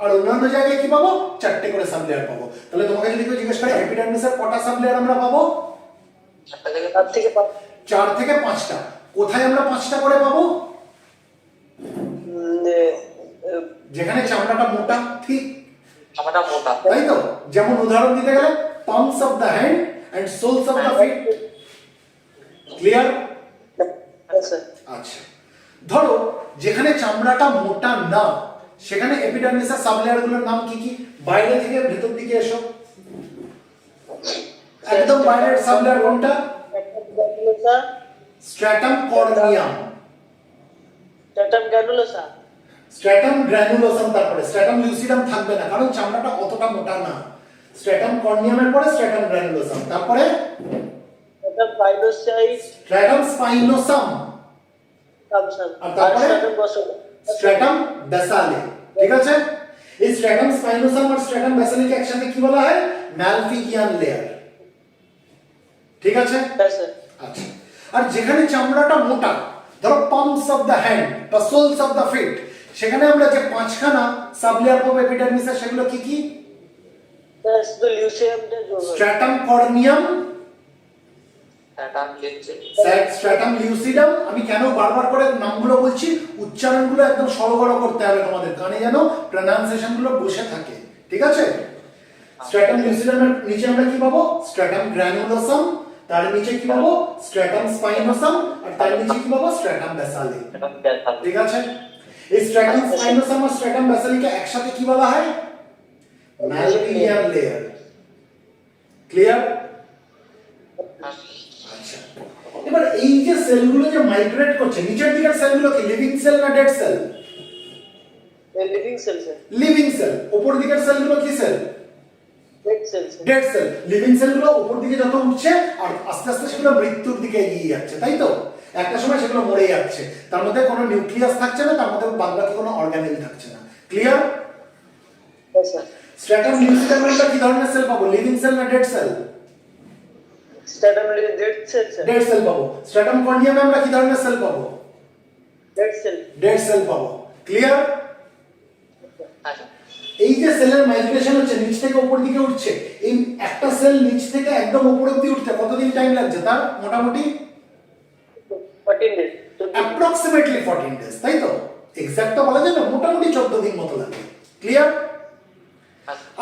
আর অন্যান্য জায়গায় কি পাবো? 4টে করে সাবলেয়ার পাবো। তাহলে তোমাকে যদি কেউ জিজ্ঞেস করে এপিডার্মিসের কটা সাবলেয়ার আমরা পাবো? 4টা থেকে 4 থেকে 5. 4 থেকে 5টা। কোথায় আমরা 5টা করে পাবো? যেখানে চামড়াটা মোটা, ঠিক, আমাটা মোটা। তাই তো? যেমন উদাহরণ দিতে গেলে palms of the hand and soles of the feet. Clear? Yes, sir. আচ্ছা, ধরো যেখানে চামড়াটা মোটা না সেখানে এপিডার্মিসের সাবলেয়ার গুলোর নাম কি কি? বাইরে থেকে ভেতর দিকে এসো, একদম বাইরের সাবলেয়ার কোনটা? Granulosa. Stratum corneum, Stratum granulosa. Stratum granulosum, তারপরে স্ট্র্যাটাম লিউসিডাম থাকবে না কারণ চামড়াটা অতটা মোটা না। স্ট্র্যাটাম কর্নিয়ামের পরে স্ট্র্যাটাম গ্র্যানুলোসাম, তারপরে Stratum pinocyte. স্ট্র্যাটাম স্পাইনোসাম, আর তারপরে Stratum basal. স্ট্র্যাটাম বেসালে। ঠিক আছে? এই স্ট্র্যাটাম স্পাইনোসাম আর স্ট্র্যাটাম বেসালিকে একসাথে কি বলা হয়? ম্যালপিগিয়ান লেয়ার। ঠিক আছে? Yes, sir. আচ্ছা, আর যেখানে চামড়াটা মোটা, ধরো পাম্পস অফ দ্য হ্যান্ড বা সোলস অফ দ্য ফিট, সেখানে আমরা যে 5খানা সাবলেয়ার পাবো এপিডার্মিসের, সেগুলো কি কি? That's the lucium. Stratum corneum, stratum লিচে, স্ট্র্যাটাম লিউসিডাম। আমি কেন বারবার করে নামগুলো বলছি? উচ্চারণগুলো একদম সরগড় করতে হবে তোমাদের, কানে যেন প্রনাউন্সিয়েশন গুলো বসে থাকে। ঠিক আছে? স্ট্র্যাটাম লিউসিডামের নিচে আমরা কি পাবো? স্ট্র্যাটাম গ্র্যানুলোসাম, তার নিচে কি পাবো? স্ট্র্যাটাম স্পাইনোসাম, আর তার নিচে কি পাবো? স্ট্র্যাটাম ব্যাসালি। ঠিক আছে, এই স্ট্র্যাটাম স্পাইনোসাম আর স্ট্র্যাটাম ব্যাসালিকে একসাথে কি বলা হয়? ম্যালপিলিয়ার লেয়ার। ক্লিয়ার? আচ্ছা, এবার এই যে সেলগুলো যে মাইগ্রেট করছে, নিচের দিকের সেলগুলো কি লিভিং সেল না dead cell? Living cell sir, living cell. উপর দিকের সেলগুলো কি cell? Dead cell sir. Dead cell. Living সেলগুলো উপর দিকে যত উঠছে আর আস্তে আস্তে সেগুলো মৃত্যুর দিকে এগিয়ে যাচ্ছে, তাই তো? একটা সময় সেগুলো মরে যাচ্ছে, তার মধ্যে কোনো নিউক্লিয়াস থাকছে না, তার মধ্যে বাদবাকি কোনো অর্গানেল থাকছে না। ক্লিয়ার? স্যার স্ট্র্যাটাম লিউসিডাম আমরা কি ধরনের সেল পাবো? লিভিং সেল না dead cell? Stratum dead cell sir, dead cell পাবো। স্ট্র্যাটাম কর্নিয়ামে আমরা কি ধরনের সেল পাবো? Dead cell. ডেড সেল পাবো। ক্লিয়ার? এই যে সেলের মাইগ্রেশন হচ্ছে, নিচ থেকে উপর দিকে উঠছে, এই একটা সেল নিচ থেকে একদম উপর অবধি উঠতে কতদিন টাইম লাগছে তার? মোটামুটি 14 ডেজ। অ্যাপ্রক্সিমেটলি 14 ডেজ, তাই তো? এক্সাক্ট তো বলা যায় না, মোটামুটি 14 দিন মতো লাগে। ক্লিয়ার?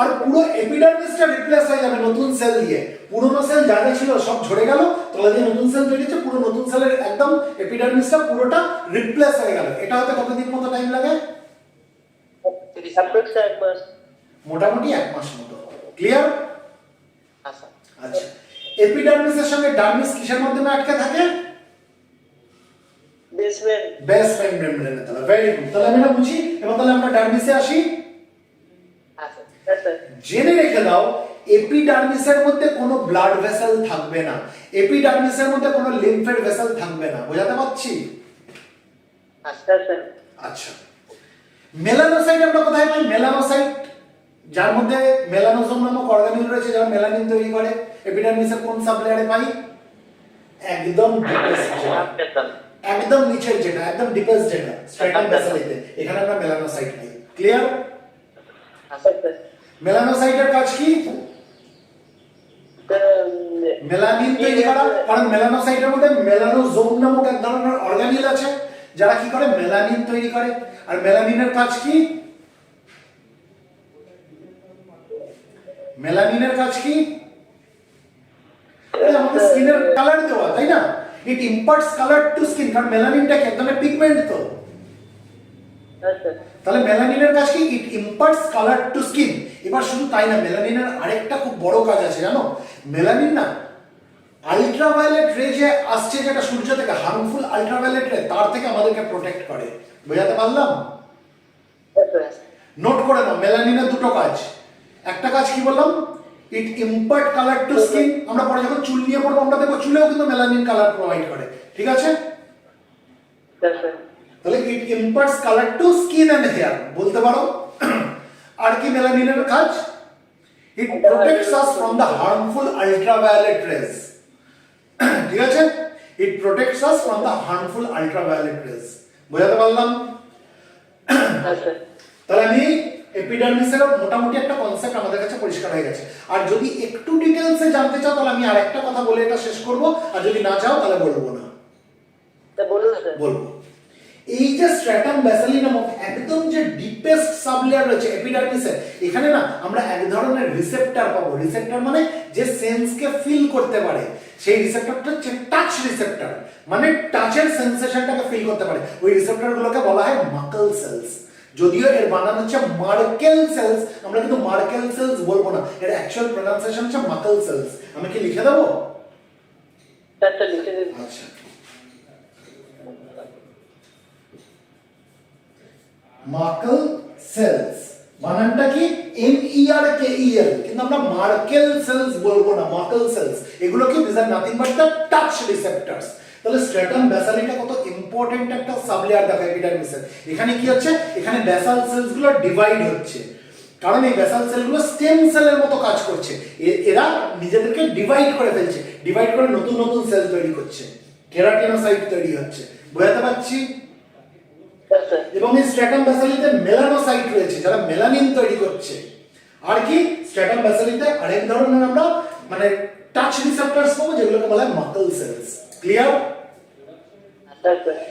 আর পুরো এপিডার্মিসটা রিপ্লেস হয়ে যাবে নতুন সেল দিয়ে। পুরনো সেল যা যা ছিল সব ঝরে গেল, তলা দিয়ে নতুন সেল তৈরি হচ্ছে, পুরো নতুন সেলের একদম এপিডার্মিসটা পুরোটা রিপ্লেস হয়ে গেল। এটা হতে কতদিন মতো টাইম লাগে? অ্যাপ্রক্স 1 মাস। মোটামুটি 1 মাস মতো। ক্লিয়ার? আচ্ছা, এপিডার্মিসের সঙ্গে ডার্মিস কিসের মাধ্যমে আটকে থাকে? বেসমেন্ট। বেসমেন্ট মেমব্রেনে। তাহলে ভেরি গুড, তাহলে আমরা বুঝি। এবার তাহলে আমরা ডার্মিসে আসি। হ্যাঁ স্যার। জেনে রেখে দাও, এপিডার্মিসের মধ্যে কোনো ব্লাড ভেসেল থাকবে না, এপিডার্মিসের মধ্যে কোনো লিম্ফের ভেসেল থাকবে না। বোঝাতে পারছি? হ্যাঁ স্যার। আচ্ছা, মেলানোসাইট আমরা কোথায় পাই? মেলানোসাইট, যার মধ্যে মেলানোজোম নামক অর্গানেল রয়েছে, যারা মেলানিন তৈরি করে, এপিডার্মিসের কোন সাব লেয়ারে পাই? একদম ডিপেস্ট, একদম নিচের যেটা, একদম ডিপেস্ট যেটা, স্ট্র্যাটাম ব্যাসালিতে, এখানে আমরা মেলানোসাইট পাই। ক্লিয়ার? মেলানোসাইটের কাজ কি? মেলানিন তৈরি করা। কারণ মেলানোসাইটের মধ্যে মেলানোজোম নামক এক ধরনের অর্গানেল আছে, যারা কি করে? মেলানিন তৈরি করে। আর মেলানিনের কাজ কি? মেলানিনের কাজ কি? আমাদের স্কিনের কালার দেওয়া, তাই না? ইট ইম্পার্টস কালার টু স্কিন, কারণ মেলানিনটা কি এক ধরনের পিগমেন্ট তো। তাহলে মেলানিনের কাজ কি? ইট ইম্পার্টস কালার টু স্কিন। এবার শুধু তাই না, মেলানিনের আরেকটা খুব বড় কাজ আছে, জানো? মেলানিন না আল্ট্রাভায়োলেট রে যে আসছে, যেটা সূর্য থেকে, হার্মফুল আল্ট্রাভায়োলেট রে, তার থেকে আমাদেরকে প্রোটেক্ট করে। বোঝাতে পারলাম? নোট করে নাও, মেলানিনের দুটো কাজ। একটা কাজ কি বললাম? ইট ইম্পার্ট কালার টু স্কিন। আমরা পরে যখন চুল নিয়ে পড়বো আমরা দেখবো চুলেও কিন্তু মেলানিন কালার প্রোভাইড করে। ঠিক আছে? তাহলে it imparts colour to skin and hair বলতে পারো। আর কি মেলানিনের কাজ? It protects us from the harmful ultraviolet rays. ঠিক আছে? It protects us from the harmful ultraviolet rays. বোঝাতে পারলাম? তাহলে আমি এপিডার্মিসের মোটামুটি একটা কনসেপ্ট আমাদের কাছে পরিষ্কার হয়ে গেছে। আর যদি একটু ডিটেইলসে জানতে চাও তাহলে আমি আরেকটা কথা বলে এটা শেষ করব, আর যদি না চাও তাহলে বলবো না। বলবো। এই যে স্ট্র্যাটাম ব্যাসালি নামক একদম যে ডিপেস্ট সাবলেয়ার রয়েছে এপিডার্মিসে, এখানে না আমরা এক ধরনের রিসেপ্টর পাবো। রিসেপ্টর মানে যে সেন্সকে ফিল করতে পারে, সেই রিসেপ্টরটা হচ্ছে টাচ রিসেপ্টর, মানে টাচের সেন্সেশনটাকে ফিল করতে পারে। ওই রিসেপ্টরগুলোকে বলা হয় মাকল সেলস। যদিও এর বানান হচ্ছে মার্কেল সেলস, আমরা কিন্তু মার্কেল সেলস বলবো না, এর অ্যাকচুয়াল প্রনাউন্সিয়েশন হচ্ছে মাকল সেলস। আমি কি লিখে দেবো? আচ্ছা, মার্কেল সেলস বানানটা কি? MERKEL, কিন্তু আমরা মার্কেল সেলস বলবো না, মার্কেল সেলস। এগুলো কি? This are nothing but the touch receptors. তাহলে স্ট্র্যাটাম ব্যাসালিটা কত ইম্পর্টেন্ট একটা সাবলেয়ার দেখো এপিডার্মিসের। এখানে কি হচ্ছে? এখানে ব্যাসাল সেলসগুলো ডিভাইড হচ্ছে, কারণ এই ব্যাসাল সেলগুলো স্টেম সেলের মতো কাজ করছে। এরা নিজেদেরকে ডিভাইড করে ফেলছে, ডিভাইড করে নতুন নতুন সেল তৈরি করছে, কেরাটিনোসাইট তৈরি হচ্ছে। বোঝাতে পারছি? এবং এই স্ট্র্যাটাম ব্যাসালিতে মেলানোসাইট রয়েছে, যারা মেলানিন তৈরি করছে। আর কি? স্ট্র্যাটাম ব্যাসালিতে আরেক ধরনের আমরা মানে টাচ রিসেপ্টরস পাবো, যেগুলোকে বলা হয় মাকল সেলস। ক্লিয়ার?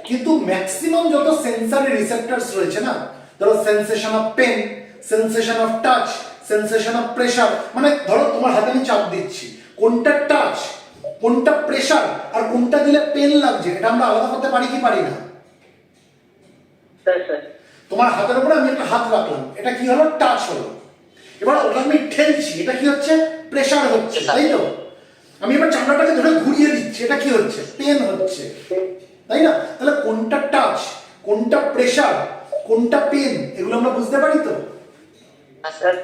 কিন্তু ম্যাক্সিমাম যত সেন্সরি রিসেপ্টরস রয়েছে না, ধরো sensation of pain, sensation of touch, sensation of pressure, মানে ধরো তোমার হাতে আমি চাপ দিচ্ছি, কোনটা টাচ, কোনটা প্রেসার, আর কোনটা দিলে পেন লাগছে, এটা আমরা আলাদা করতে পারি কি পারি না? Yes, sir. তোমার হাতের উপরে আমি একটা হাত রাখলাম, এটা কি হলো? টাচ হলো। এবার ওটা আমি ঠেলছি, এটা কি হচ্ছে? প্রেসার হচ্ছে, তাই তো? আমি এবার চামড়াটাকে ধরে ঘুরিয়ে দিচ্ছি, এটা কি হচ্ছে? পেন হচ্ছে, তাই না? তাহলে কোনটা টাচ, কোনটা প্রেসার, কোনটা পেন, এগুলো আমরা বুঝতে পারি তো? Yes, sir.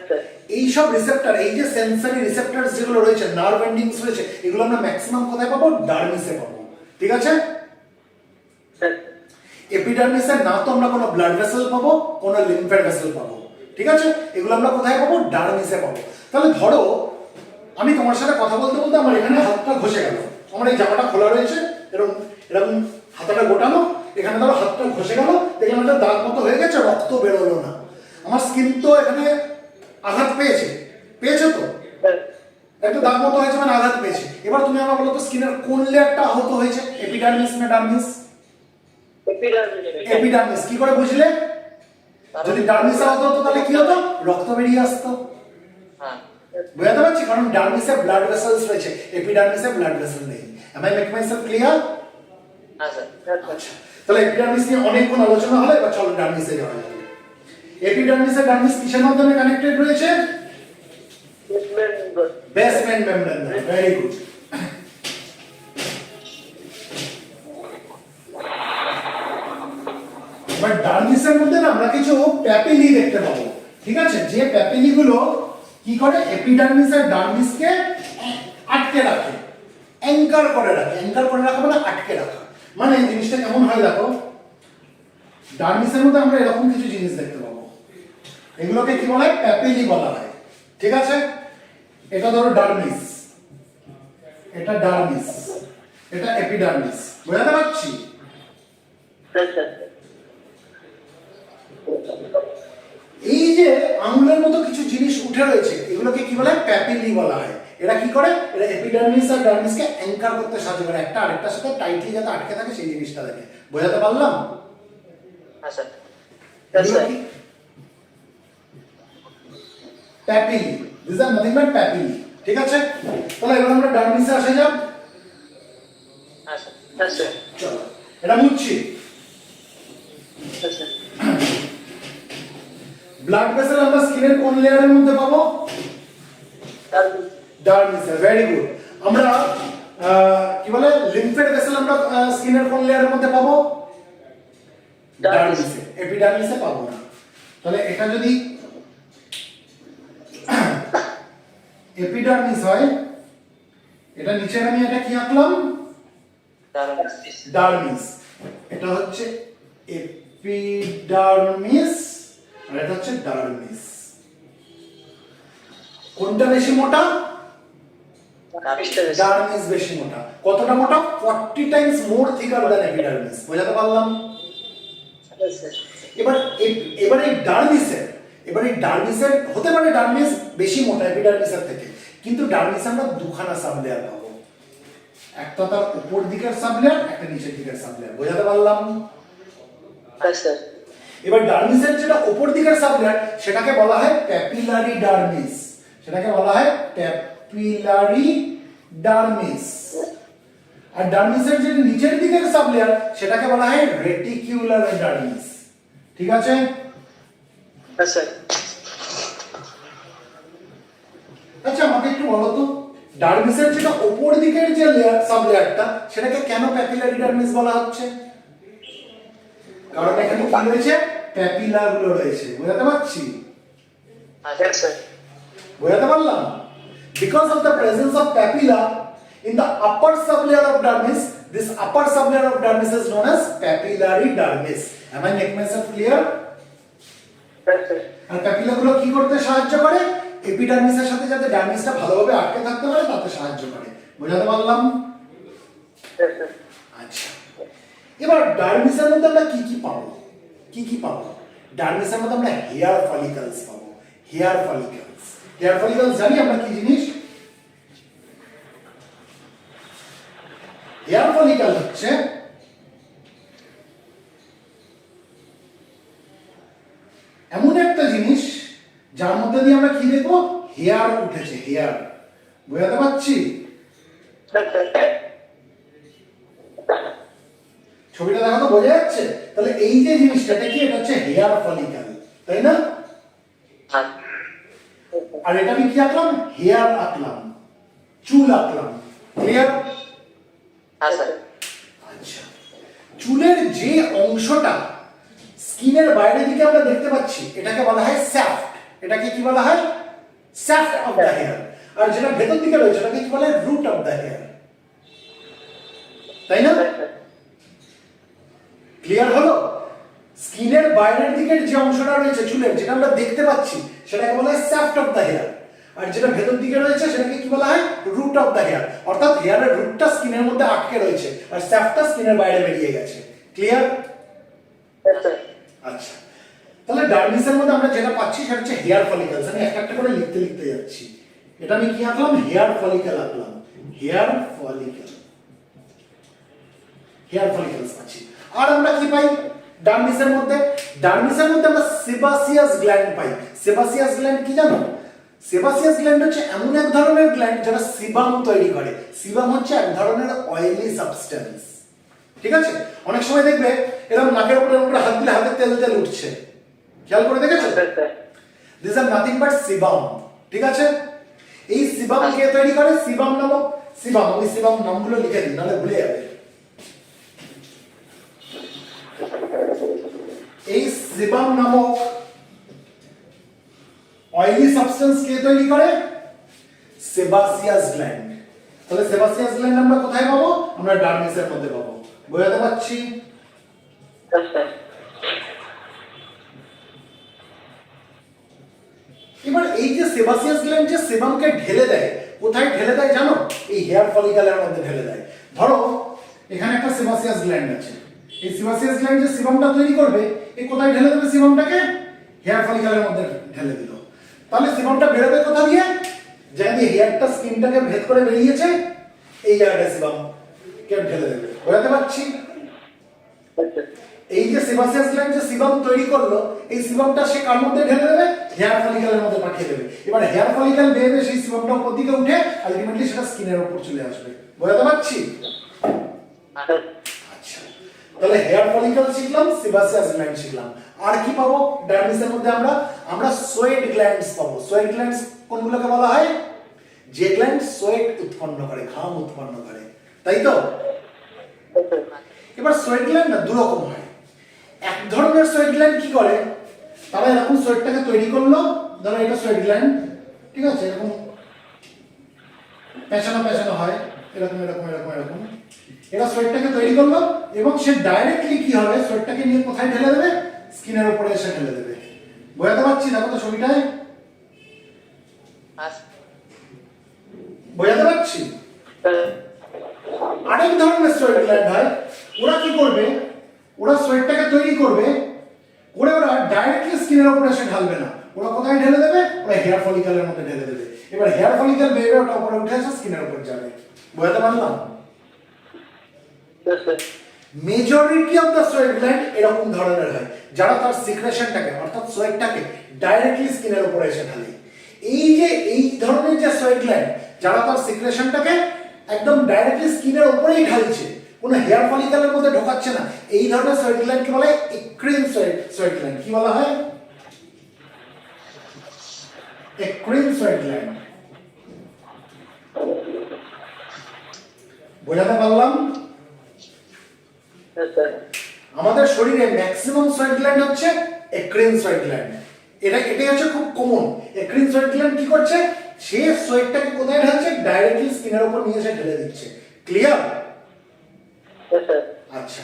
এই সব রিসেপ্টর, এই যে সেন্সরি রিসেপ্টরস যেগুলো রয়েছে, নার্ভ এন্ডিংস রয়েছে, এগুলো আমরা ম্যাক্সিমাম কোথায় পাবো? ডার্মিসে পাবো, ঠিক আছে? Yes. এপিডার্মিসে না তো আমরা কোনো ব্লাড ভেসেল পাবো, কোনো লিম্ফের ভেসেল পাবো, ঠিক আছে? এগুলো আমরা কোথায় পাবো? ডার্মিসে পাবো। তাহলে ধরো আমি তোমার সাথে কথা বলতে বলতে আমার এখানে হাতটা ঘষে গেল, আমার এই জামাটা খোলা রয়েছে, এরকম এরকম হাতটা গোটানো, এখানে ধরো হাতটা ঘষে গেল, দেখলাম একটা দাগ মতো হয়ে গেছে, রক্ত বেরোলো না, আমার স্কিন তো এখানে আঘাত পেয়েছে, পেয়েছে তো? Yes. একটা দাগ মতো হয়েছে মানে আঘাত পেয়েছে। এবার তুমি আমার বলো তো স্কিনের কোন লেয়ারটা আহত হয়েছে, এপিডার্মিস না ডার্মিস? Epidermis. এপিডার্মিস। কি করে বুঝলে? যদি ডার্মিস আহত হতো তাহলে কি হতো? রক্ত বেরিয়ে আসতো। হ্যাঁ বুঝতে পারছি, কারণ ডার্মিসে ব্লাড ভেসেলস রয়েছে, এপিডার্মিসে ব্লাড ভেসেল নেই। am I making myself clear? হ্যাঁ স্যার আচ্ছা, তাহলে এপিডার্মিস নিয়ে অনেকক্ষণ আলোচনা হলো, এবার চলো ডার্মিসে যাওয়া যাক। এপিডার্মিসে ডার্মিস কিসের মাধ্যমে কানেক্টেড রয়েছে? Basement. Basement membrane. Very good. এবার ডার্মিসের মধ্যে না আমরা কিছু প্যাপিলি দেখতে পাবো, ঠিক আছে? যে প্যাপিলি গুলো কি করে? এপিডার্মিস আর ডার্মিসকে আটকে রাখে, অ্যাঙ্কার করে রাখে। অ্যাঙ্কার করে রাখা মানে আটকে রাখা। মানে এই জিনিসটা কেমন হয় দেখো, ডার্মিসের মধ্যে আমরা এরকম কিছু জিনিস দেখতে পাবো, এগুলোকে কি বলা হয়? প্যাপিলি বলা হয়, ঠিক আছে? এটা ধরো ডার্মিস, এটা ডার্মিস, এটা এপিডার্মিস। বুঝতে পারছি? Yes, sir. এই যে আঙুলের মতো কিছু জিনিস উঠে রয়েছে, এগুলোকে কি বলা হয়? প্যাপিলি বলা হয়। এরা কি করে? এরা এপিডার্মিস আর ডার্মিসকে অ্যাঙ্কার করতে সাহায্য করে, একটা আরেকটার সাথে টাইটলি যাতে আটকে থাকে সেই জিনিসটা দেখে। বোঝাতে পারলাম? হ্যাঁ sir Yes, sir. Papillae, this are nothing but papillae, ঠিক আছে? তাহলে এবার আমরা ডার্মিসে আসে যাব। হ্যাঁ স্যার Yes, sir. চলো এটা মুছছি। Yes, sir. ব্লাড ভেসেল আমরা স্কিনের কোন লেয়ারের মধ্যে পাবো? Dermis. ডার্মিসে। Very good. আমরা কি বলে লিম্ফের ভেসেল আমরা স্কিনের কোন লেয়ারের মধ্যে পাবো? ডার্মিসে। এপিডার্মিসে পাবো না। তাহলে এটা যদি এপিডার্মিস হয়, এটা নিচের আমি এটা কি আঁকলাম? Dermis dermis. এটা হচ্ছে এপিডার্মিস আর এটা হচ্ছে ডার্মিস। কোনটা বেশি মোটা? ডার্মিস বেশি মোটা। কতটা মোটা? 40 times more thicker than epidermis. বোঝাতে পারলাম? Yes, sir. এবার এই ডার্মিসের হতে পারে ডার্মিস বেশি মোটা এপিডার্মিসের থেকে, কিন্তু ডার্মিসে আমরা দুখানা সাবলেয়ার পাবো, একটা তার উপর দিকের সাবলেয়ার, একটা নিচের দিকের সাবলেয়ার। বোঝাতে পারলাম? Yes, sir. এবার ডার্মিসের যেটা উপর দিকের সাবলেয়ার সেটাকে বলা হয় প্যাপিলারি ডার্মিস, সেটাকে বলা হয় প্যাপিলারি ডার্মিস। আর ডার্মিসের যে নিচের দিকের সাবলেয়ার সেটাকে বলা হয় রেটিকিউলার ডার্মিস, ঠিক আছে? Yes, sir. আচ্ছা আমাকে একটু বলো তো, ডার্মিসের যেটা উপর দিকের যে লেয়ার সাবলেয়ারটা সেটাকে কেন প্যাপিলারি ডার্মিস বলা হচ্ছে? কারণ এখানে কি রয়েছে? প্যাপিলা গুলো রয়েছে। বুঝতে পারছি? Yes, sir. বোঝাতে পারলাম? Because of the presence of papilla in the upper sublayer of dermis, this upper sublayer of dermis is known as papillary dermis. Am I making myself clear? Yes, sir. R papilla গুলো কি করতে সাহায্য করে? এপিডার্মিসের সাথে যাতে ডার্মিসটা ভালোভাবে আটকে থাকতে পারে তাতে সাহায্য করে। বোঝাতে পারলাম? Yes, sir. আচ্ছা, এবার ডার্মিসের মধ্যে আমরা কি কি পাবো? কি কি পাবো? ডার্মিসের মধ্যে আমরা হেয়ার ফলিকলস পাবো। হেয়ার ফলিকলস, হেয়ার ফলিকলস জানি আমরা কি জিনিস? হেয়ার ফলিকল হচ্ছে এমন একটা জিনিস যার মধ্যে দিয়ে আমরা কি দেখবো, হেয়ার উঠেছে, হেয়ার। বোঝাতে পারছি? Yes, sir. ছবিটা দেখো তো বোঝা যাচ্ছে? তাহলে এই যে জিনিসটা এটা কি, এটা হচ্ছে হেয়ার ফলিকল, তাই না? হ্যাঁ আর এটা আমি কি আঁকলাম, হেয়ার আঁকলাম, চুল আঁকলাম। ক্লিয়ার? হ্যাঁ স্যার আচ্ছা, চুলের যে অংশটা স্কিনের বাইরের দিকে আমরা দেখতে পাচ্ছি এটাকে বলা হয় স্যাফট। এটাকে কি বলা হয়, স্যাফট অফ দ্য হেয়ার। আর যেটা ভেতর দিকে রয়েছে এটাকে কি বলা হয়, রুট অফ দ্য হেয়ার, তাই না? ক্লিয়ার হলো? স্কিনের বাইরের দিকের যে অংশটা রয়েছে চুলের, যেটা আমরা দেখতে পাচ্ছি সেটাকে বলা হয় স্যাফট অফ দ্য হেয়ার। আর যেটা ভেতর দিকে রয়েছে সেটাকে কি বলা হয়, রুট অফ দ্য হেয়ার। অর্থাৎ হেয়ারের রুটটা স্কিনের মধ্যে আটকে রয়েছে আর স্যাফটটা স্কিনের বাইরে বেরিয়ে গেছে। ক্লিয়ার? Yes, sir. আচ্ছা, তাহলে ডার্মিসের মধ্যে আমরা যেটা পাচ্ছি সেটা হচ্ছে হেয়ার ফলিকলস। আমি একটা একটা করে লিখতে লিখতে যাচ্ছি। এটা আমি কি আঁকলাম, হেয়ার ফলিকল আঁকলাম, হেয়ার ফলিকল, হেয়ার ফলিকলস পাচ্ছি। আর আমরা কি পাই ডার্মিসের মধ্যে? ডার্মিসের মধ্যে আমরা সেবাসিয়াস গ্ল্যান্ড পাই। সেবাসিয়াস গ্ল্যান্ড কি জানো? সেবাসিয়াস গ্ল্যান্ড হচ্ছে এমন এক ধরনের গ্ল্যান্ড যারা সিবাম তৈরি করে। সিবাম হচ্ছে এক ধরনের অয়েলি সাবস্টেন্স। ঠিক আছে? অনেক সময় দেখবে এরকম নাকের উপরে উপরে হাত দিলে হাতে তেল তেল উঠছে, খেয়াল করে দেখেছো? Yes, sir. This are nothing but sebum. ঠিক আছে? এই সিবাম কে তৈরি করে? সিবাম নামক, সিবাম, আমি সিবাম নামগুলো লিখে দিই নাহলে ভুলে যাবে। এই সিবাম নামক অয়েলি সাবস্টেন্স কে তৈরি করে? Sebaceous gland. তাহলে সেবাসিয়াস গ্ল্যান্ড আমরা কোথায় পাবো? আমরা ডার্মিসের মধ্যে পাবো। বোঝাতে পারছি? Yes, sir. এবার এই যে সেবাসিয়াস গ্ল্যান্ড যে সেবামকে ঢেলে দেয়, কোথায় ঢেলে দেয় জানো? এই হেয়ার ফলিকলের মধ্যে ঢেলে দেয়। ধরো এখানে একটা সেবাসিয়াস গ্ল্যান্ড আছে, এই সেবাসিয়াস গ্ল্যান্ড যে সিবামটা তৈরি করবে, এই কোথায় ঢেলে দেবে সিবামটাকে? হেয়ার ফলিকলের মধ্যে ঢেলে দিল। তাহলে সিবামটা বেরোবে কোথা দিয়ে? যেখানে দিয়ে হেয়ারটা স্কিনটাকে ভেদ করে বেরিয়েছে, এই জায়গাটা সিবাম কে ঢেলে দেবে। বোঝাতে পারছি? Yes, sir. এই যে সেবাসিয়াস গ্ল্যান্ড যে সিবাম তৈরি করলো, এই সিবামটা সে কার মধ্যে ঢেলে দেবে? হেয়ার ফলিকলের মধ্যে পাঠিয়ে দেবে। এবার হেয়ার ফলিকল বেয়ে সেই সিবামটা উপর দিকে উঠে আলটিমেটলি সেটা স্কিনের উপর চলে আসবে। বোঝাতে পারছি? আচ্ছা, তাহলে হেয়ার ফলিকল শিখলাম, সেবাসিয়াস গ্ল্যান্ড শিখলাম। আর কি পাবো ডার্মিসের মধ্যে? আমরা সোয়েট গ্ল্যান্ডস পাবো। সোয়েট গ্ল্যান্ডস কোনগুলোকে বলা হয়? যে গ্ল্যান্ড সোয়েট উৎপন্ন করে, ঘাম উৎপন্ন করে, তাই তো? Yes, sir. এবার সোয়েট গ্ল্যান্ড না দু রকম হয়। এক ধরনের সোয়েট গ্ল্যান্ড কি করে, তারা এরকম সোয়েটটাকে তৈরি করলো, ধরো এটা সোয়েট গ্ল্যান্ড, ঠিক আছে, এরকম পেঁচানো পেঁচানো হয়, এরকম এরকম এরকম এরকম। এরা সোয়েটটাকে তৈরি করলো এবং সে ডাইরেক্টলি কি হবে, সোয়েটটাকে নিয়ে কোথায় ঢেলে দেবে? স্কিনের উপরে এসে ঢেলে দেবে। বোঝাতে পারছি? দেখো তো ছবিটায়, হ্যাঁ বোঝাতে পারছি? Sir. আরেক ধরনের সোয়েট গ্ল্যান্ড হয়, ওরা কি করবে, ওরা সোয়েটটাকে তৈরি করবে করে ওরা ডাইরেক্টলি স্কিনের উপরে এসে ঢালবে না, ওরা কোথায় ঢেলে দেবে? ওরা হেয়ার ফলিকলের মধ্যে ঢেলে দেবে। এবার হেয়ার ফলিকল বেয়ে ওটা উপরে উঠে এসে স্কিনের উপর যাবে। বোঝাতে পারলাম? Yes, sir. Majority of the sweat gland এরকম ধরনের হয়, যারা তার সিক্রেশনটাকে অর্থাৎ সোয়েটটাকে ডাইরেক্টলি স্কিনের উপরে এসে ঢালে। এই যে এই ধরনের যে সোয়েট গ্ল্যান্ড যারা তার সিক্রেশনটাকে একদম ডাইরেক্টলি স্কিনের উপরেই ঢালছে, কোনো হেয়ার ফলিকলের মধ্যে ঢোকাচ্ছে না, এই ধরনের সোয়েট গ্ল্যান্ডকে বলা হয় এক্রিন সোয়েট গ্ল্যান্ড। কি বলা হয়? Eccrine sweat gland. বোঝাতে পারলাম? Yes, sir. আমাদের শরীরে ম্যাক্সিমাম সোয়েট গ্ল্যান্ড হচ্ছে এক্রিন সোয়েট গ্ল্যান্ড। এটাই হচ্ছে খুব কমন। এক্রিন সোয়েট গ্ল্যান্ড কি করছে, সে সোয়েটটাকে কোথায় ঢালছে? ডাইরেক্টলি স্কিনের উপর নিয়ে এসে ঢেলে দিচ্ছে। ক্লিয়ার? Yes, sir. আচ্ছা,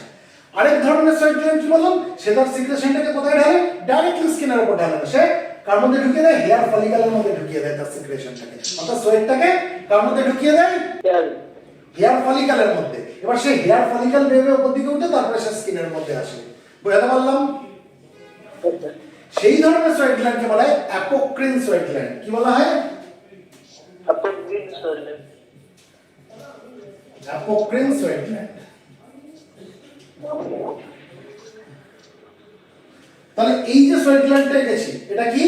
আরেক ধরনের সোয়েট গ্ল্যান্ড কি বললাম, সে তার সিক্রেশনটাকে কোথায় ঢালে? ডাইরেক্টলি স্কিনের উপর ঢালে না, সে কার মধ্যে ঢুকিয়ে দেয়? হেয়ার ফলিকলের মধ্যে ঢুকিয়ে দেয় তার সিক্রেশনটাকে, অর্থাৎ সোয়েটটাকে কার মধ্যে ঢুকিয়ে দেয়? Yeah. হেয়ার ফলিকলের মধ্যে। এবার সেই হেয়ার ফলিকল বেয়ে উপর দিকে উঠে তারপরে সে স্কিনের মধ্যে আসে। বোঝাতে পারলাম? Yes, sir. সেই ধরনের সোয়েট গ্ল্যান্ডকে বলা হয় অ্যাপোক্রিন সোয়েট গ্ল্যান্ড। কি বলা হয়? Appropriate, sir. Apocrine sweat gland. তাহলে এই যে সোয়েট গ্ল্যান্ডটা গেছি, এটা কি?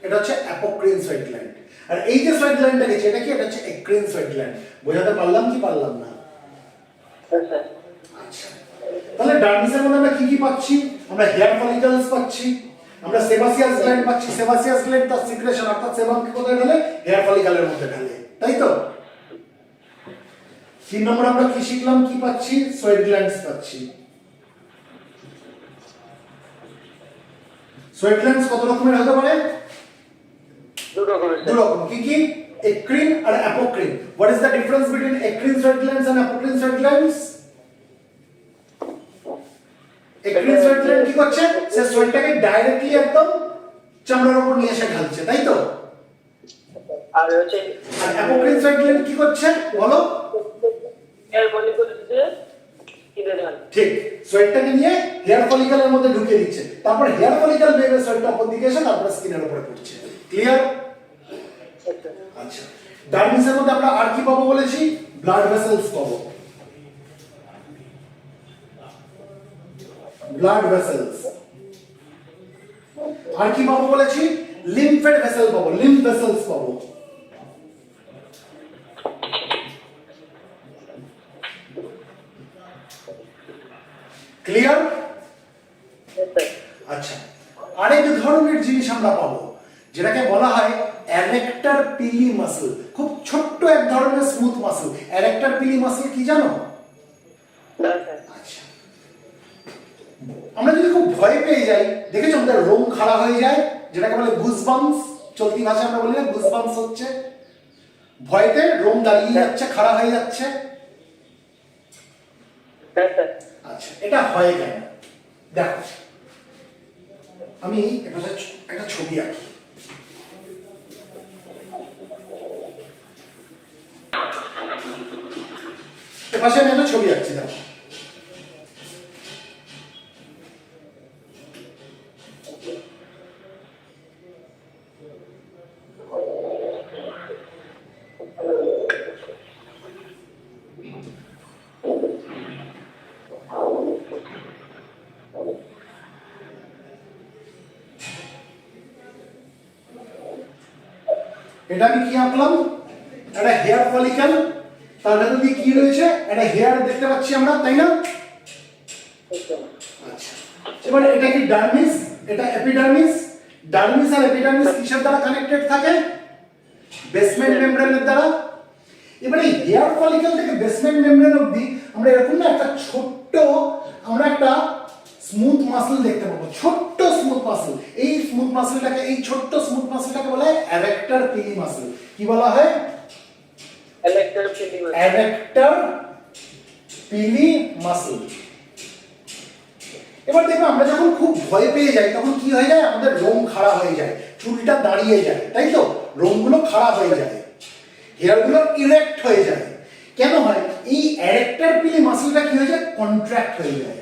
এটা হচ্ছে অ্যাপোক্রিন সোয়েট গ্ল্যান্ড। আর এই যে সোয়েট গ্ল্যান্ডটা গেছে এটা কি, এটা হচ্ছে এক্রিন সোয়েট গ্ল্যান্ড। বোঝাতে পারলাম কি পারলাম না? Yes, sir. আচ্ছা, তাহলে ডার্মিসের মধ্যে আমরা কি কি পাচ্ছি? আমরা হেয়ার ফলিকলস পাচ্ছি, আমরা সেবাসিয়াস গ্ল্যান্ড পাচ্ছি। সেবাসিয়াস গ্ল্যান্ড তার সিক্রেশন অর্থাৎ সেবামকে কোথায় ঢালে? হেয়ার ফলিকলের মধ্যে ঢালে, তাই তো? 3 নম্বর আমরা কি শিখলাম, কি পাচ্ছি? সোয়েট গ্ল্যান্ডস পাচ্ছি। সোয়েট গ্ল্যান্ডস কত রকমের হতে পারে? দু রকমের, দু স্যার। রকম। কি কি? এক্রিন আর apocrine. What is the difference between eccrine sweat glands and apocrine sweat glands? Eccrine sweat gland কি করছে? সে সোয়েটটাকে ডাইরেক্টলি একদম চামড়ার উপর নিয়ে এসে ঢালছে, তাই তো? আর হচ্ছে আর অ্যাপোক্রিন সোয়েট গ্ল্যান্ড কি করছে বলো? এর মনে করছে কিনে ঢাল। ঠিক, সোয়েটটাকে নিয়ে হেয়ার ফলিকলের মধ্যে ঢুকিয়ে দিচ্ছে, তারপর হেয়ার ফলিকল বেয়ে সোয়েটটা উপর দিকে এসে তারপর স্কিনের উপরে পড়ছে। ক্লিয়ার? আচ্ছা, ডার্মিসের মধ্যে আমরা আর কি পাবো বলেছি? ব্লাড ভেসেলস পাবো। Blood vessels. আর কি পাবো বলেছি? লিম্ফেড ভেসেল পাবো, লিম্ফ ভেসেলস পাবো। ক্লিয়ার? Yes, sir. আচ্ছা, আরেক ধরনের জিনিস আমরা পাবো যেটাকে বলা হয় অ্যারেক্টর পিলি মাসল। খুব ছোট্ট এক ধরনের স্মুথ মাসল। অ্যারেক্টর পিলি মাসল কি জানো? না, স্যার। আচ্ছা, আমরা যদি খুব ভয় পেয়ে যাই, দেখেছো আমাদের রোম খাড়া হয়ে যায়, যেটাকে বলে গুজবাম্পস। চলতি ভাষায় আমরা বলি না গুজবাম্পস হচ্ছে? ভয়তে রোম দাঁড়িয়ে যাচ্ছে, খাড়া হয়ে যাচ্ছে। হ্যাঁ, স্যার। আচ্ছা, এটা হয় কেন? দেখো, আমি একটা ছবি আঁকি। এপাশে আমি একটা ছবি আঁকছি, দেখো। এটা আমি কি আঁকলাম? একটা হেয়ার ফলিকল, তার ভেতর দিয়ে কি রয়েছে? একটা হেয়ার দেখতে পাচ্ছি আমরা, তাই না? আচ্ছা, এবার এটা কি ডার্মিস, এটা এপিডার্মিস। ডার্মিস আর এপিডার্মিস কিসের দ্বারা কানেক্টেড থাকে? বেসমেন্ট মেমব্রেনের দ্বারা। এবারে হেয়ার ফলিকল থেকে বেসমেন্ট মেমব্রেন অবধি আমরা এরকম না একটা ছোট্ট, আমরা একটা স্মুথ মাসল দেখতে পাবো, ছোট্ট স্মুথ মাসল। এই স্মুথ মাসলটাকে, এই ছোট্ট স্মুথ মাসলটাকে বলা হয় অ্যারেক্টর পিলি মাসল। কি বলা হয়? Electric fielding. Arrector pili muscle. এবার দেখো, আমরা যখন খুব ভয় পেয়ে যাই তখন কি হয়ে যায়? আমাদের রোম খাড়া হয়ে যায়, চুলটা দাঁড়িয়ে যায়, তাই তো? রোমগুলো খাড়া হয়ে যায়, হেয়ারগুলো ইরেক্ট হয়ে যায়। কেন হয়? এই অ্যারেক্টর পিলি মাসলটা কি হয়ে যায়? কন্ট্রাক্ট হয়ে যায়।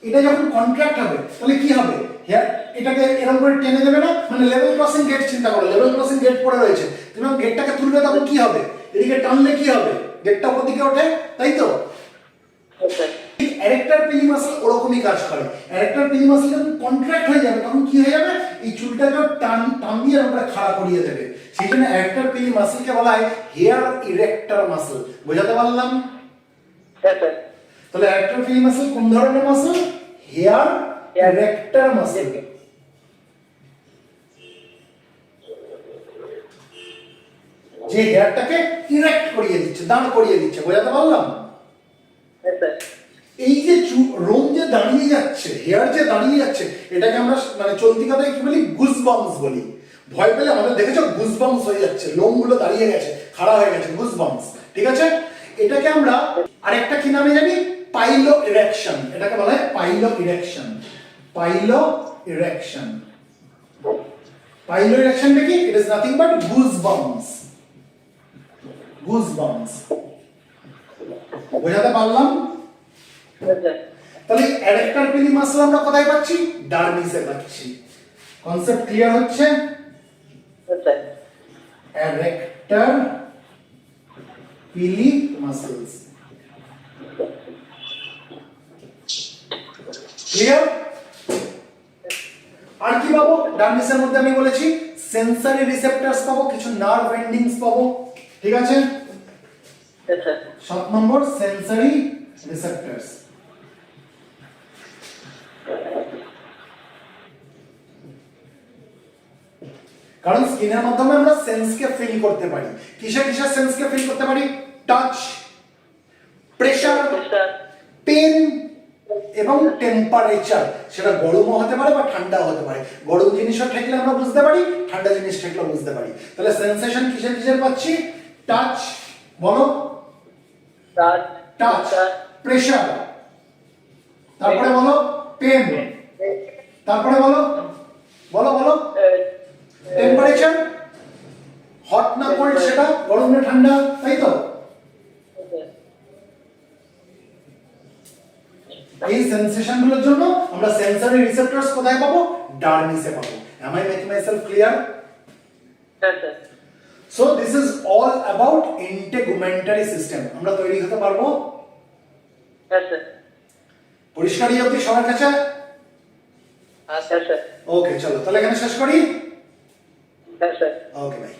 এটা যখন কন্ট্রাক্ট হবে তাহলে কি হবে? হেয়ার এটাকে এরকম করে টেনে দেবে না? মানে লেভেল ক্রসিং গেট চিন্তা করো, লেভেল ক্রসিং গেট পড়ে রয়েছে, তুমি যখন গেটটাকে তুলবে তখন কি হবে? এদিকে টানলে কি হবে? গেটটা উপর দিকে ওঠে, তাই তো? অ্যারেক্টর পিলি মাসল ওরকমই কাজ করে। অ্যারেক্টর পিলি মাসল যখন কন্ট্রাক্ট হয়ে যাবে তখন কি হয়ে যাবে? এই চুলটাকে টান দিয়ে আমরা খাড়া করিয়ে দেবে। সেই জন্য অ্যারেক্টর পিলি মাসলকে বলা হয় হেয়ার ইরেক্টর মাসল। বোঝাতে পারলাম? হ্যাঁ, স্যার। তাহলে অ্যারেক্টর পিলি মাসল কোন ধরনের মাসল? Hair erector muscle. যে হেয়ারটাকে ইরেক্ট করিয়ে দিচ্ছে, দাঁড় করিয়ে দিচ্ছে। বোঝাতে পারলাম? হ্যাঁ, স্যার। এই যে রোম যে দাঁড়িয়ে যাচ্ছে, হেয়ার যে দাঁড়িয়ে যাচ্ছে, এটাকে আমরা মানে চলতি কথায় কি বলি? গুজবাম্পস বলি। ভয় পেলে আমাদের দেখেছো গুজবাম্পস হয়ে যাচ্ছে, লোমগুলো দাঁড়িয়ে গেছে, খাড়া হয়ে গেছে, গুজবাম্পস। ঠিক আছে? এটাকে আমরা আরেকটা কি নামে জানি? পাইলো ইরেকশন। এটাকে বলা হয় পাইলো ইরেকশন। পাইলো ইরেকশন। পাইলো ইরেকশনটা কি? It is nothing but goosebumps. Goosebumps. বোঝাতে পারলাম? হ্যাঁ, স্যার। তাহলে অ্যারেক্টর পিলি মাসল আমরা কোথায় পাচ্ছি? ডার্মিসে পাচ্ছি। কনসেপ্ট ক্লিয়ার হচ্ছে? হ্যাঁ, স্যার। অ্যারেক্টর পিলি মাসলস। ক্লিয়ার? আর কি পাবো? ডার্মিসের মধ্যে আমি বলেছি সেন্সরি রিসেপ্টরস পাবো, কিছু নার্ভ এন্ডিংস পাবো, ঠিক আছে? Yes, sir. 7 নম্বর সেন্সরি রিসেপ্টরস। কারণ স্কিনের মাধ্যমে আমরা সেন্সকে ফিল করতে পারি। কিসের কিসের সেন্সকে ফিল করতে পারি? Touch, pressure, Pressure. পেন এবং টেম্পারেচার। সেটা গরমও হতে পারে বা ঠান্ডাও হতে পারে। গরম জিনিসও ঠেকলে আমরা বুঝতে পারি, ঠান্ডা জিনিস ঠেকলেও বুঝতে পারি। তাহলে সেন্সেশন কিসের কিসের পাচ্ছি? টাচ, বলো, Touch. টাচ, প্রেসার, তারপরে বলো পেন, তারপরে বলো বলো বলো টেম্পারেচার, হট না কোল্ড, সেটা গরম না ঠান্ডা, তাই তো? এই সেন্সেশন গুলোর জন্য আমরা সেন্সরি রিসেপ্টরস কোথায় পাবো? ডার্মিসে পাবো। Am I making myself clear? Yes, sir. So this is all about integumentary system. আমরা তৈরি হতে পারবো? Yes, sir. পরিষ্কার এই অবধি সবার কাছে? হ্যাঁ স্যার। Yes, sir. ওকে, চলো তাহলে এখানে শেষ করি। Yes, sir. Okay, by.